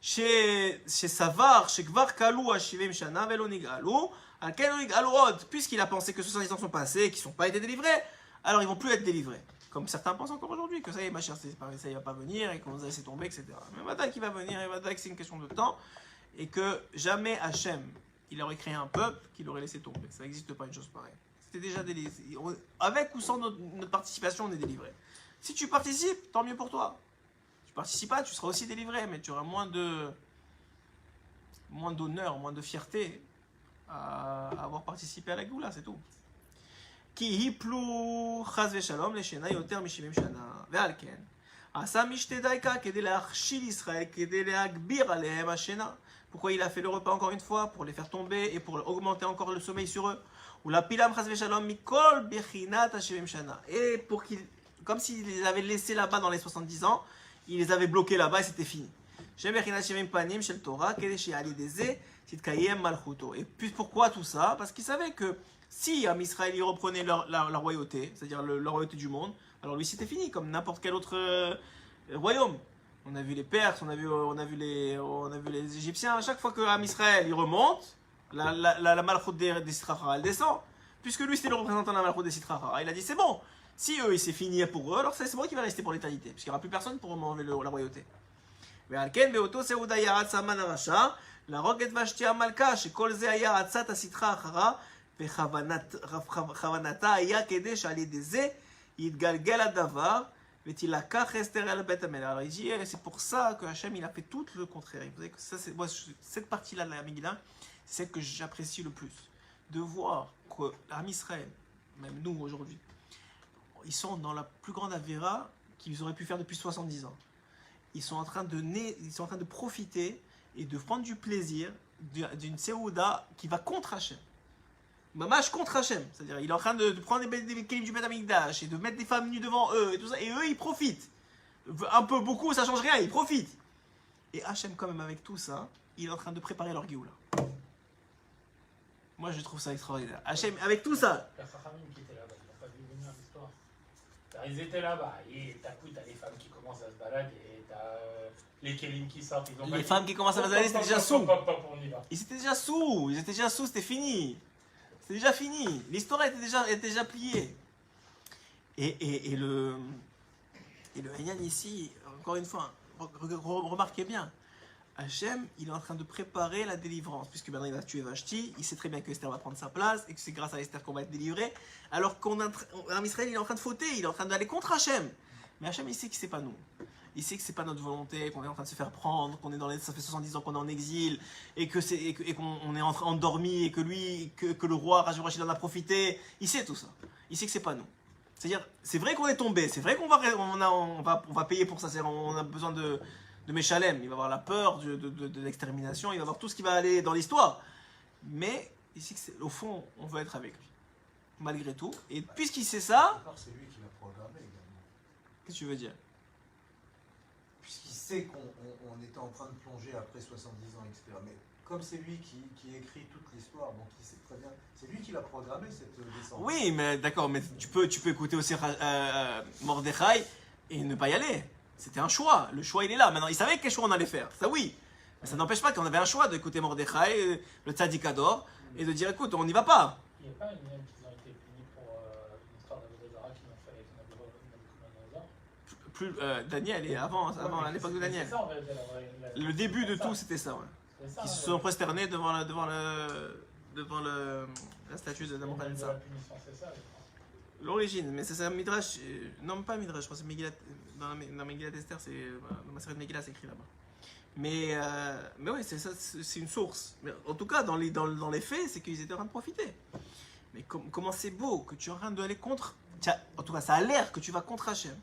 Speaker 1: chez Savar, chez Gvar Kalou, Hashivim Shana, Velo Nigalou, Alken Nigalou Od, puisqu'il a pensé que 70 ans sont passés, qu'ils n'ont pas été délivrés, alors ils ne vont plus être délivrés. Comme certains pensent encore aujourd'hui, que ça y est, ma chère, ça il va pas venir, et qu'on nous a laissé tomber, etc. Mais Vadak il va venir, et Vadak c'est une question de temps, et que jamais Hachem, il aurait créé un peuple qu'il aurait laissé tomber. Ça n'existe pas une chose pareille. C'était déjà délivré. Avec ou sans notre participation, on est délivré. Si tu participes, tant mieux pour toi. Si tu participes pas, tu seras aussi délivré, mais tu auras moins d'honneur, moins de fierté à avoir participé à la Goula, c'est tout. Ki hiplu chaz veshalom leshena yoter mishivim shana ve'alken asa mishtedaika kede leachshil Israël kede leagbir alehem hashena. Pourquoi il a fait le repas encore une fois? Pour les faire tomber et pour augmenter encore le sommeil sur eux. Ou la pilam chas veshalom mikol bechinat hashivim shana. Et pour qu'ils, comme s'ils les avaient laissés là-bas dans les 70 ans, ils les avaient bloqués là-bas et c'était fini. Shem bechinat shivim panim shel Torah kede she'alideze titkayem malchuto. Et puis pourquoi tout ça? Parce qu'ils savaient que si Israël il reprenait leur royauté, c'est-à-dire la royauté du monde, alors lui c'était fini comme n'importe quel autre royaume. On a vu les Perses, on a vu les Égyptiens. À chaque fois que Israël il remonte, la malchoute des Sitrachara elle descend. Puisque lui c'était le représentant de la malchoute des Sitrachara, il a dit c'est bon. Si eux il s'est fini pour eux, alors c'est moi qui vais rester pour l'éternité, puisqu'il n'y aura plus personne pour m'enlever la royauté. La roquette Vashti Amalka, chez Kolze Aya Atzat Asitra Achara, Vechavanata Aya Kedesh Ali Deze, Yidgalgel Adavar. Alors il dit, c'est pour ça que Hachem il a fait tout le contraire. Vous savez que ça, moi, cette partie-là de la Megillah, c'est celle que j'apprécie le plus. De voir que l'Am Israël, même nous aujourd'hui, ils sont dans la plus grande avéra qu'ils auraient pu faire depuis 70 ans. Ils sont en train de profiter et de prendre du plaisir d'une Séouda qui va contre Hachem. Mamash contre Hachem, c'est-à-dire il est en train de prendre des kelim du Bet Amikdash et de mettre des femmes nues devant eux et tout ça, et eux ils profitent. Un peu, beaucoup, ça change rien, ils profitent. Et Hachem quand même avec tout ça, il est en train de préparer leur Géoula. Moi je trouve ça extraordinaire. Hachem avec tout ça.
Speaker 2: Les Chachamim qui étaient là-bas, ils n'ont pas vu venir l'histoire. Ils étaient là-bas, et t'as les femmes qui commencent à se balader, t'as les kelim qui sortent.
Speaker 1: Les femmes qui commencent à se balader, c'était déjà sous. Ils étaient déjà sous, c'était fini. C'est déjà fini. L'histoire était déjà pliée. Et le Hanyan ici, encore une fois, remarquez bien, Hachem, il est en train de préparer la délivrance, puisque maintenant il a tué Vashti, il sait très bien que Esther va prendre sa place, et que c'est grâce à Esther qu'on va être délivré, alors qu'en Israël, il est en train de fauter, il est en train d'aller contre Hachem. Mais Hachem, il sait que c'est pas nous. Il sait que c'est pas notre volonté, qu'on est en train de se faire prendre, qu'on est ça fait 70 ans qu'on est en exil, et qu'on est endormi, et que le roi Rajurachid en a profité. Il sait tout ça. Il sait que c'est pas nous. C'est-à-dire, c'est vrai qu'on est tombé, c'est vrai qu'on va payer pour ça. On a besoin de Méchalem. Il va avoir la peur de l'extermination, il va avoir tout ce qui va aller dans l'histoire. Mais ici, au fond, on veut être avec lui. Malgré tout. Et puisqu'il sait ça.
Speaker 4: C'est lui qui l'a programmé également.
Speaker 1: Qu'est-ce que tu veux dire?
Speaker 4: Puisqu'il sait qu'on était en train de plonger après 70 ans, etc. Mais comme c'est lui qui écrit toute l'histoire, donc il sait très bien, c'est lui qui l'a programmé cette descente.
Speaker 1: Oui, mais d'accord, mais tu peux écouter aussi Mordechai et ne pas y aller. C'était un choix, le choix il est là. Maintenant, il savait quel choix on allait faire, ça oui. Mais ça n'empêche pas qu'on avait un choix d'écouter Mordechai, le Tzadikador, et de dire écoute, on n'y va pas.
Speaker 2: Il n'y a pas une même qu'ils ont été punis pour l'histoire d'Avodazara qu'ils ont fait avec Nabucodonosor.
Speaker 1: Daniel est avant à l'époque de Daniel.
Speaker 2: Ça,
Speaker 1: le début de tout, c'était ça, ouais. Qui se sont prosternés devant la statue de Nabucodonosor.
Speaker 2: La punition, c'est ça, je pense.
Speaker 1: L'origine, mais c'est ça, Midrash, non pas Midrash, je crois que c'est Megillat, dans Megillat Esther, dans ma série de Megillah, c'est écrit là-bas. Mais oui, c'est ça, c'est une source. Mais en tout cas, dans les faits, c'est qu'ils étaient en train de profiter. Mais comment c'est beau que tu es en train d'aller contre. Tiens, en tout cas, ça a l'air que tu vas contre Hachem.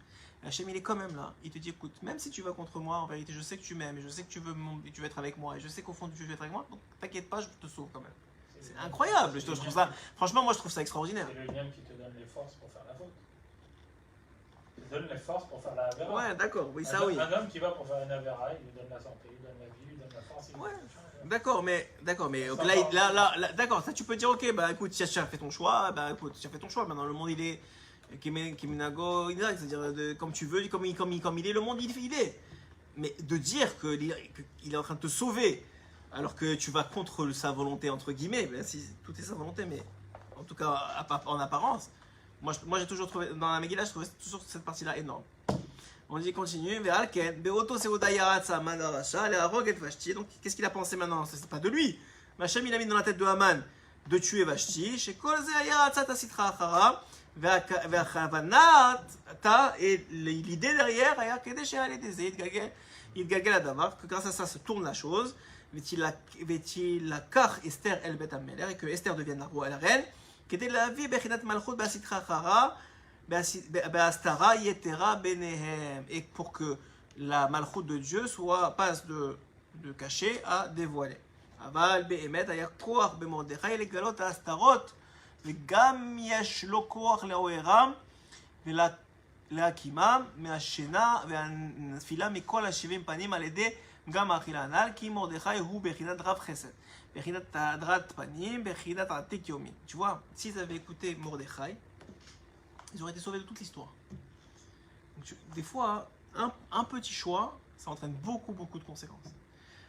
Speaker 1: Hachem, il est quand même là. Il te dit écoute, même si tu vas contre moi, en vérité, je sais que tu m'aimes, et je sais que tu veux être avec moi, et je sais qu'au fond, tu veux être avec moi, donc t'inquiète pas, je te sauve quand même. C'est incroyable. Je trouve ça, franchement, moi, je trouve ça extraordinaire.
Speaker 2: C'est le lien qui te donne les forces pour faire la faute. Il te donne les forces pour faire la Avera.
Speaker 1: Ouais, d'accord, oui, ça oui.
Speaker 2: Un homme qui va pour faire une Avera, il lui donne la santé, il lui donne la vie, il lui donne la force, il
Speaker 1: Ouais.
Speaker 2: change.
Speaker 1: D'accord, mais
Speaker 2: Ça
Speaker 1: là, d'accord, ça tu peux dire, ok, bah écoute, tu as fait ton choix, bah écoute, tu as fait ton choix. Maintenant, le monde il est Kiminago, c'est-à-dire comme tu veux, comme il est, le monde il est. Mais de dire qu'il est en train de te sauver, alors que tu vas contre sa volonté entre guillemets, ben, si tout est sa volonté, mais en tout cas en apparence. Moi j'ai toujours trouvé dans la Megillah, je trouvais toujours cette partie-là énorme. On dit continue, Ve'alken, Be'oto Seodayarat Saman Arasha, Le'arog et Vashti. Donc qu'est-ce qu'il a pensé maintenant? C'est pas de lui. Machem il a mis dans la tête de Haman de tuer Vashti. Chez Kol Ze'ayarat Sata Sitra Achara, Ve'achavanat Ta, et l'idée derrière, Kedesh Aledeze, il gagait la davar, que grâce à ça se tourne la chose. Ve'til Kar Esther El Bet Ameler, et que Esther devienne la roi et la reine. Qui était la vie Bechinat Malchut Ba'asitra Achara. Et pour que la malchoute de Dieu passe de caché à dévoilé. Aval be'emet היה כוח במרדכי לגלות ההסתרות וגם יש לו כוח לעוררם ולהקימם מהשינה והנפילה מכל השבעים פנים על ידי גם האכילה הנ"ל כי מרדכי הוא בחינת רב חסד בחינת הדרת פנים בחינת עתיק יומין. Tu vois, s'ils avaient écouté Mordechai, ils auraient été sauvés de toute l'histoire. Donc, des fois, un petit choix, ça entraîne beaucoup de conséquences.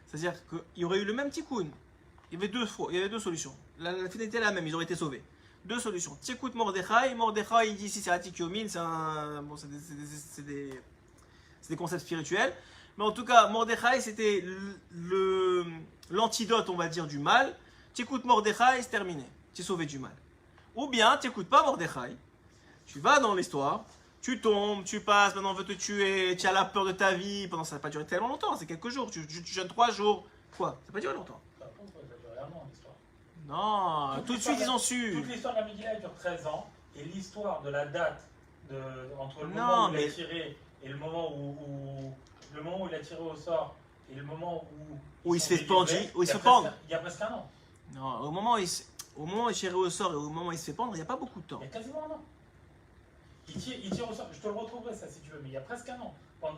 Speaker 1: C'est-à-dire qu'il y aurait eu le même tikkun. Il y avait deux solutions. La finalité est la même, ils auraient été sauvés. Deux solutions. Tikkun Mordechai. Mordechai, il dit ici c'est Atik Yomin, c'est des concepts spirituels. Mais en tout cas, Mordechai, c'était l'antidote, on va dire, du mal. Tikkun Mordechai, c'est terminé. Tu es sauvé du mal. Ou bien, tu n'écoutes pas Mordechai. Tu vas dans l'histoire, tu tombes, tu passes, maintenant on veut te tuer, tu as la peur de ta vie, pendant ça n'a pas duré tellement longtemps, c'est quelques jours, tu jeûnes 3 jours, quoi, ça n'a pas duré longtemps.
Speaker 2: Ça dure vraiment l'histoire.
Speaker 1: Non, tout de suite ils ont su.
Speaker 2: Toute l'histoire de la Megillah dure 13 ans, et l'histoire de la date entre le moment où il a tiré et le moment où il a tiré au sort et le moment
Speaker 1: où il se fait pendre,
Speaker 2: il y a presque un an.
Speaker 1: Non, au moment où il est tiré au sort et au moment où il se fait pendre, il n'y a pas beaucoup de temps.
Speaker 2: Il y a quasiment un an. Il tire au sort, je te le retrouverai ça si tu veux, mais il y a presque un an.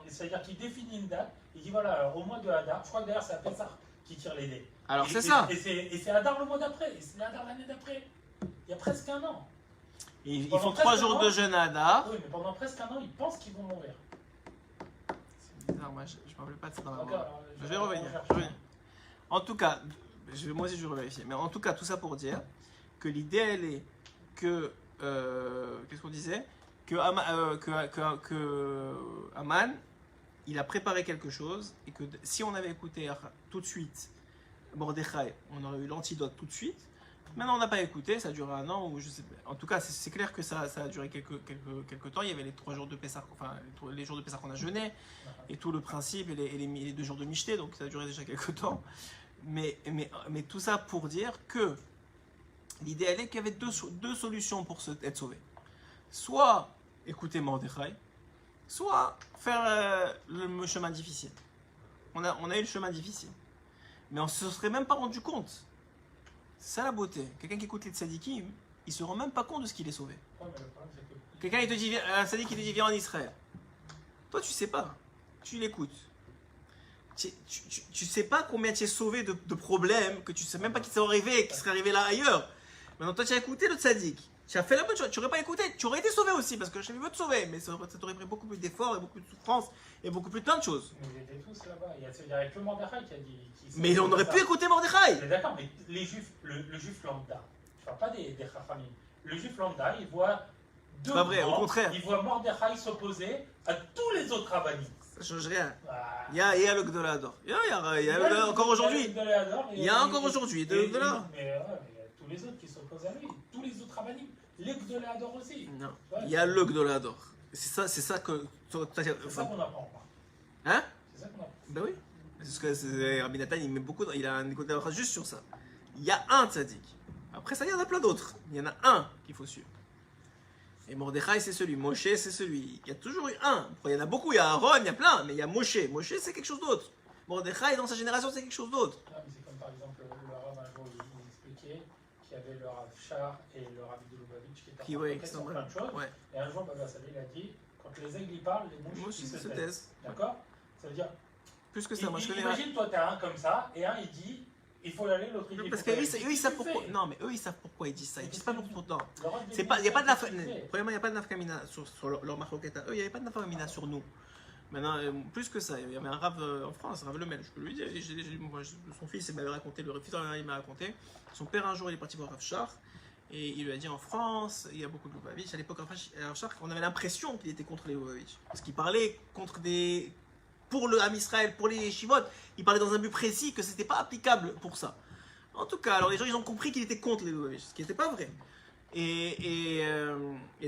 Speaker 2: C'est-à-dire qu'il définit une date, il dit voilà, alors, au mois de Hadar, je crois que d'ailleurs c'est à Pessah qui tire les dés.
Speaker 1: Alors c'est ça.
Speaker 2: Et c'est Hadar le mois d'après, et c'est Hadar l'année d'après. Il y a presque un an.
Speaker 1: Ils font 3 jours de jeûne à Hadar.
Speaker 2: Oui, mais pendant presque un an, ils pensent qu'ils vont mourir.
Speaker 1: C'est bizarre, moi je ne me rappelle pas de ça dans la
Speaker 2: Encore,
Speaker 1: voix. Je vais revenir. En tout cas, moi aussi je vais revérifier. Mais en tout cas, tout ça pour dire que l'idée elle est que. Qu'est-ce qu'on disait? Que Haman, il a préparé quelque chose et que si on avait écouté tout de suite Mordechai, on aurait eu l'antidote tout de suite. Maintenant, on n'a pas écouté, ça a duré un an ou je sais pas. En tout cas, c'est clair que ça a duré quelques temps. Il y avait les 3 jours de Pessah, enfin les jours de Pessah qu'on a jeûné et tout le principe et les 2 jours de Michté, donc ça a duré déjà quelques temps. Mais tout ça pour dire que l'idée elle est qu'il y avait deux solutions pour être sauvé. Soit écouter Mordechai, soit faire le chemin difficile. On a eu le chemin difficile. Mais on ne se serait même pas rendu compte. C'est ça la beauté. Quelqu'un qui écoute les tzadikim, il ne se rend même pas compte de ce qu'il est sauvé.
Speaker 2: Ouais, mais le problème, c'est que...
Speaker 1: Quelqu'un, il te dit, un tzadik, il te dit viens en Israël. Toi, tu ne sais pas. Tu l'écoutes. Tu sais pas combien tu es sauvé de problèmes, que tu ne sais même pas qui sont arrivés, qui seraient arrivés là ailleurs. Maintenant, toi, tu as écouté le tzadik. Tu as fait la bonne chose. Tu n'aurais pas écouté. Tu aurais été sauvé aussi, parce que je veux te sauver. Mais ça t'aurait pris beaucoup plus d'efforts et beaucoup de souffrance et beaucoup plus de plein de choses.
Speaker 2: Mais ils étaient tous là-bas. Il y avait que Mordechai qui a dit...
Speaker 1: Mais on aurait pu écouter Mordechai.
Speaker 2: Mais d'accord, mais les juifs, le juif lambda, je ne parle pas des chachamim. Le juif lambda, il voit deux
Speaker 1: pas vrai,
Speaker 2: grands,
Speaker 1: au contraire.
Speaker 2: Il voit Mordechai s'opposer à tous les autres rabbinis.
Speaker 1: Ça change rien.
Speaker 2: Ah.
Speaker 1: Il y a le Gdolador. Il y a encore aujourd'hui. Il y a encore aujourd'hui de Gdolador.
Speaker 2: Mais il y a tous les autres qui s'opposent à lui. Tous les autres rabbinim. Les Gdolador aussi.
Speaker 1: Non.
Speaker 2: Ouais,
Speaker 1: Il y a le Gdolador. C'est ça que.
Speaker 2: C'est ça qu'on apprend.
Speaker 1: Hein?
Speaker 2: C'est ça qu'on apprend.
Speaker 1: Ben oui. Parce que Rabbi Nathan, il met beaucoup. Il a un écoute juste sur ça. Il y a un tzaddik. Après ça, il y en a plein d'autres. Il y en a un qu'il faut suivre. Et Mordechai, c'est celui. Moshe, c'est celui. Il y a toujours eu un. Il y en a beaucoup. Il y a Aaron, il y a plein. Mais il y a Moshe. Moshe, c'est quelque chose d'autre. Mordechai, dans sa génération, c'est quelque chose d'autre.
Speaker 2: Ah, mais c'est comme par exemple le Rav un jour, il expliquait qu'il y avait le Rav Shar et le Rav de Lubavitch qui étaient en plein de choses.
Speaker 1: Ouais.
Speaker 2: Et un jour, Baba Salé, il a dit, quand les aigles y parent, les mouches
Speaker 1: Moshe,
Speaker 2: ils
Speaker 1: se taisent.
Speaker 2: D'accord? Ça veut dire,
Speaker 1: Plus que ça, moi je connais.
Speaker 2: Imagine, toi, t'as un comme ça, et un il dit il faut y aller, l'autre il dit.
Speaker 1: Parce qu'eux, ils savent pourquoi. Non, mais eux, ils savent pourquoi ils disent ça. Ils disent pas pourquoi. Non.
Speaker 2: C'est
Speaker 1: Il n'y a pas de premièrement, il n'y a pas de nafkamina sur leur marloquette à eux, il n'y avait pas de nafkamina sur nous. Maintenant, plus que ça, il y avait un rave en France, Rav Lemel, je peux lui dire, son fils il m'avait raconté, le réfugié il m'a raconté, son père un jour il est parti voir Rav Shach, et il lui a dit en France, il y a beaucoup de Lubavitch, à l'époque Rav Shach, on avait l'impression qu'il était contre les Lubavitch, parce qu'il parlait contre des... pour le Ham Israël, pour les Shivot, il parlait dans un but précis que c'était pas applicable pour ça. En tout cas, alors les gens ils ont compris qu'il était contre les Lubavitch, ce qui n'était pas vrai. Et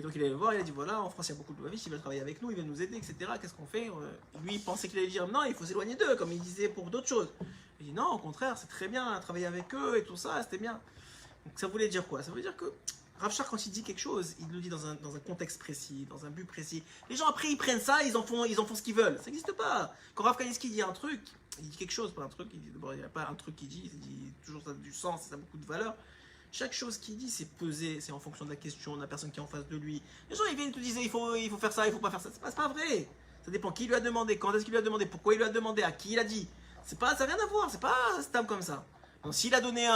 Speaker 1: donc il allait le voir, il a dit voilà, en France il y a beaucoup de Lubavitch, ils veulent travailler avec nous, ils veulent nous aider, etc. Qu'est-ce qu'on fait? Lui il pensait qu'il allait dire non, il faut s'éloigner d'eux, comme il disait pour d'autres choses. Il dit non, au contraire, c'est très bien, travailler avec eux et tout ça, c'était bien. Donc ça voulait dire quoi? Ça voulait dire que Rav Shach, quand il dit quelque chose, il le dit dans un contexte précis, dans un but précis. Les gens après ils prennent ça, ils en font ce qu'ils veulent. Ça n'existe pas. Quand Rav Kanievski dit un truc, il dit quelque chose, pas un truc, il n'y a pas un truc qu'il dit, il dit toujours ça a du sens, ça a beaucoup de valeur. Chaque chose qu'il dit, c'est pesé, c'est en fonction de la question, de la personne qui est en face de lui. Les gens, ils viennent te dire, il faut faire ça, il faut pas faire ça. C'est pas vrai. Ça dépend qui lui a demandé, quand est-ce qu'il lui a demandé, pourquoi il lui a demandé, à qui il a dit. Ça n'a rien à voir, c'est pas stable comme ça. Donc, s'il a donné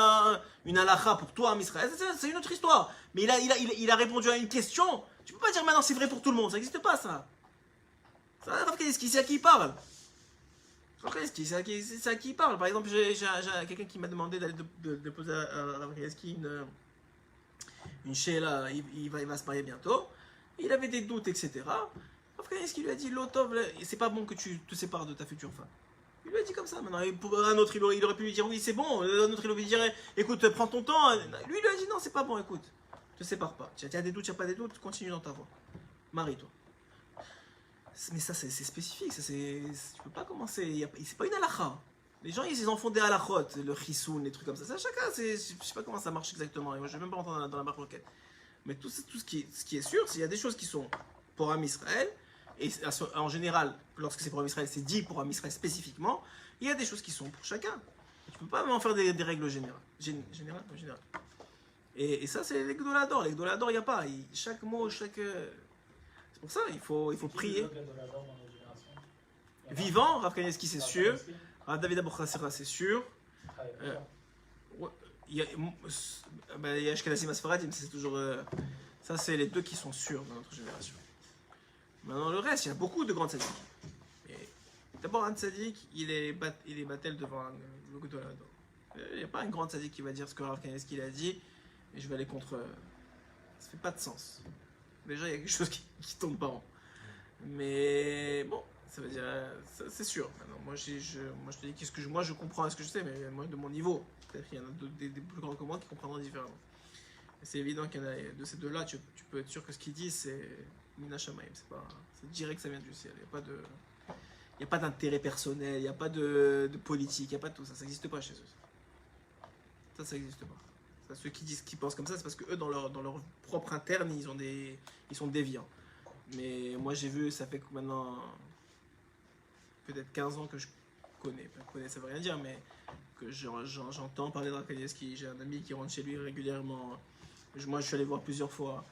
Speaker 1: une halakha pour toi, Israël, c'est une autre histoire. Mais il a répondu à une question. Tu peux pas dire maintenant c'est vrai pour tout le monde, ça n'existe pas ça. Ça Rav Kanievski, c'est à qui il parle. C'est à qui il parle. Par exemple, j'ai quelqu'un qui m'a demandé d'aller de poser à Rav Kanievski une sheila, il va se marier bientôt. Il avait des doutes, etc. Rav Kanievski lui a dit Lotov, c'est pas bon que tu te sépares de ta future femme. Il lui a dit comme ça. Maintenant, pour un autre, il aurait pu lui dire oui, c'est bon. Un autre, il lui dirait écoute, prends ton temps. Lui, il lui a dit non, c'est pas bon, écoute, te sépare pas. Tu as des doutes, tu n'as pas des doutes, continue dans ta voie. Marie-toi. Mais ça, c'est spécifique. Ça, tu peux pas commencer. C'est pas une halakha. Les gens, ils en font des halakhot, le chisoun, les trucs comme ça. Ça chacun, je sais pas comment ça marche exactement. Moi, je vais même pas rentrer dans la marloquette. Mais tout ce qui est sûr, c'est qu'il y a des choses qui sont pour Ham Israël. Et en général, lorsque c'est pour Ham Israël, c'est dit pour Ham Israël spécifiquement. Il y a des choses qui sont pour chacun. Tu peux pas en faire des règles générales. Générales. Et ça, c'est les Gdolador. Les Gdolador, il n'y a pas. Chaque mot, chaque... C'est pour ça, il faut prier. Vivant, Rav Kanievski, c'est sûr. Rav David Abu Chassira, c'est sûr. Il y a Ashkenazim Asfaradim, c'est toujours... ça, c'est les deux qui sont sûrs dans notre génération. Maintenant, le reste, il y a beaucoup de grands tzaddik. D'abord, un tzaddik, il est battel devant le Gdolador. Il n'y a pas un grand tzaddik qui va dire ce que Rav Kanievski a dit, et je vais aller contre... Ça fait pas de sens. Déjà, il y a quelque chose qui tombe pas rond. Mais bon, ça veut dire... c'est sûr. Maintenant, moi, je te dis ce que moi, je comprends ce que je sais, mais moi, de mon niveau. Peut-être qu'il y en a des plus grands que moi qui comprendront différemment. C'est évident qu'il y en a de ces deux-là, tu peux être sûr que ce qu'ils disent, c'est Mina Shamaim. C'est direct que ça vient du ciel. Il n'y a pas d'intérêt personnel, il n'y a pas de politique, il n'y a pas de tout ça. Ça n'existe pas chez eux. Ça n'existe pas. Ceux qui pensent comme ça, c'est parce que eux, dans leur propre interne, ils sont déviants. Mais moi, j'ai vu, ça fait maintenant peut-être 15 ans que je connais. Ça veut rien dire, mais que j'entends parler de Rav Kanievski. J'ai un ami qui rentre chez lui régulièrement. Moi, je suis allé voir plusieurs fois.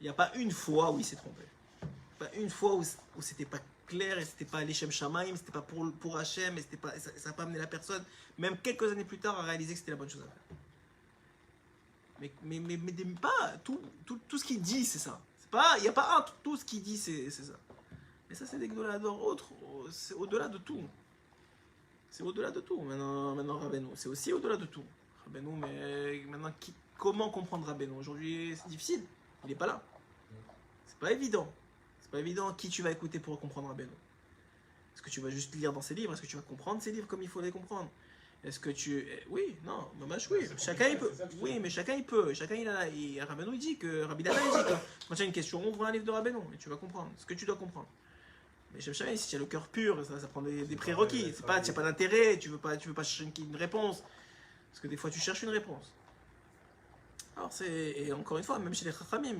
Speaker 1: Il n'y a pas une fois où il s'est trompé. Pas une fois où c'était pas clair, et c'était pas l'Echem Shamaim, c'était pas pour Hachem, et ça n'a pas amené la personne, même quelques années plus tard, à réaliser que c'était la bonne chose à faire. Mais pas tout ce qu'il dit, c'est ça. Il n'y a pas tout ce qu'il dit, c'est ça. Mais ça, c'est des Gdolador autres, c'est au-delà de tout. C'est au-delà de tout. Maintenant Rabbeinu, c'est aussi au-delà de tout. Rabbeinu, mais maintenant, comment comprendre Rabbeinu? Aujourd'hui, c'est difficile. Il n'est pas là. C'est pas évident. C'est pas évident qui tu vas écouter pour comprendre Rabbeinu. Est-ce que tu vas juste lire dans ses livres? Est-ce que tu vas comprendre ses livres comme il faut les comprendre? Est-ce que tu... Oui, non, mamash, oui. Chacun il peut. Oui, mais chacun il peut. Chacun il a... Rabbeinu il dit que... Rabbi Dana il dit que quand tu as une question, ouvre un livre de Rabbeinu et tu vas comprendre ce que tu dois comprendre. Mais si tu as le cœur pur, ça prend des prérequis. Tu n'as pas d'intérêt, tu veux pas chercher une réponse. Parce que des fois tu cherches une réponse. Alors et encore une fois, même chez les Chachamim,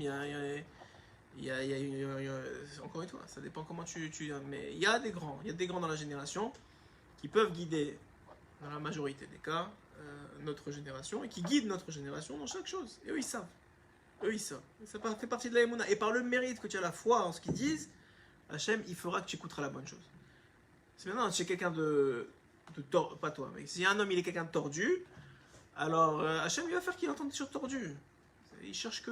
Speaker 1: il y a encore une fois, ça dépend comment mais il y a des grands dans la génération qui peuvent guider, dans la majorité des cas, notre génération, et qui guident notre génération dans chaque chose. Et eux, ils savent. Ça fait partie de la Emouna. Et par le mérite que tu as la foi en ce qu'ils disent, Hachem, il fera que tu écouteras la bonne chose. Si maintenant chez quelqu'un de pas toi, mais si un homme il est quelqu'un de tordu, alors Hachem il va faire qu'il entende des choses tordues. Il cherche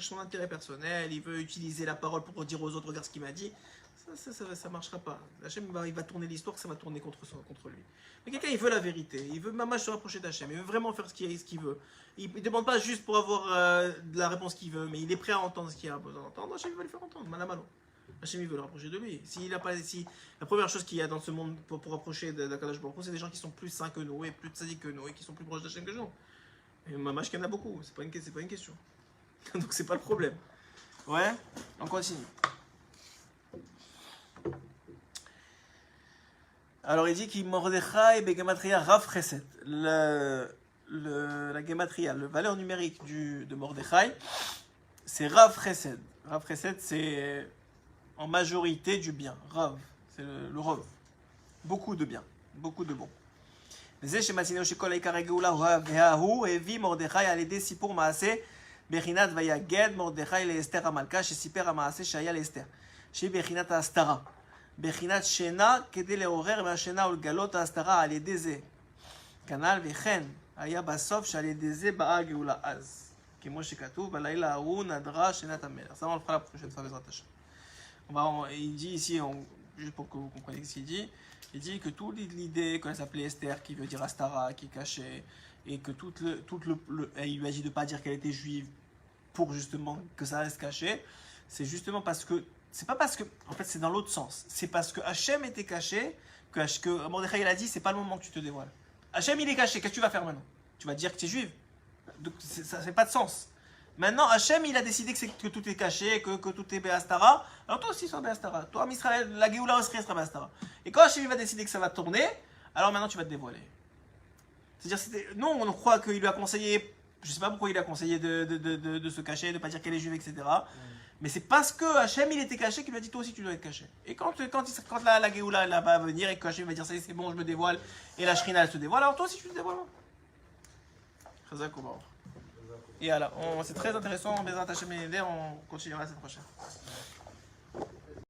Speaker 1: son intérêt personnel, il veut utiliser la parole pour dire aux autres regarde ce qu'il m'a dit. Ça marchera pas. Hachem il va tourner l'histoire, ça va tourner contre lui. Mais quelqu'un il veut la vérité, il veut même se rapprocher d'Hachem, il veut vraiment faire ce qu'il veut. Il ne demande pas juste pour avoir la réponse qu'il veut, mais il est prêt à entendre ce qu'il a besoin d'entendre. Hachem il va lui faire entendre, malo. Hachem il veut le rapprocher de lui. La première chose qu'il y a dans ce monde pour rapprocher d'Akadosh Baruch Hu, c'est des gens qui sont plus saints que nous et plus tzaddik que nous et qui sont plus proches d'Hachem que nous. Et Mamash qu'il y en a beaucoup, c'est pas une question. Donc c'est pas le problème. Ouais, on continue. Alors il dit qu'il Mordechai begematria Rav Chesed. La gematria, le valeur numérique de Mordechai, c'est Rav Chesed. Rav Chesed, c'est en majorité du bien. Rav, c'est le Rav. Beaucoup de bien, beaucoup de bon. וזה שמצינו שכל עיקר הגאולה הוא הביא מרדכי על ידי סיפור מעשה בחינת ויגד מרדכי לאסתר המלכה שסיפר המעשה שהיה לאסתר שהיא בחינת ההסתרה בחינת שינה כדי לעורר מהשינה ולגלות ההסתרה על ידי זה כנ"ל וכן היה בסוף שעל ידי זה באה הגאולה אז כמו שכתוב בלילה ההוא נדרה שינת המלך. Ça on le fera la prochaine fois בעזרת השם. Il dit ici, juste pour que vous compreniez ce qu'il dit, il dit que toute l'idée qu'elle s'appelait Esther, qui veut dire Astara, qui est cachée, et que il lui a dit de ne pas dire qu'elle était juive pour justement que ça reste caché, c'est justement parce que, c'est pas parce que, en fait c'est dans l'autre sens, c'est parce que Hachem était caché, que Mordechai il a dit, c'est pas le moment que tu te dévoiles. Hachem il est caché, qu'est-ce que tu vas faire maintenant? Tu vas dire que tu es juive? Donc ça fait pas de sens. Maintenant, Hachem, il a décidé que tout est caché, que tout est Béastara. Alors toi aussi, sois Béastara. Toi, Israël, la Géoula aussi sera Béastara. Et quand Hachem va décider que ça va tourner, alors maintenant tu vas te dévoiler. C'est-à-dire, nous, on croit qu'il lui a conseillé, je ne sais pas pourquoi il a conseillé de se cacher, de ne pas dire qu'elle est juive, etc. Mais c'est parce que Hachem, il était caché qu'il lui a dit toi aussi tu dois être caché. Et quand la Géoula elle va venir et que Hachem va dire ça y est, c'est bon, je me dévoile, et la Shrina elle se dévoile, alors toi aussi tu te dévoiles. Chazak Obaor. Et voilà, c'est très intéressant, Bezrat Hashem et on continuera la semaine prochaine.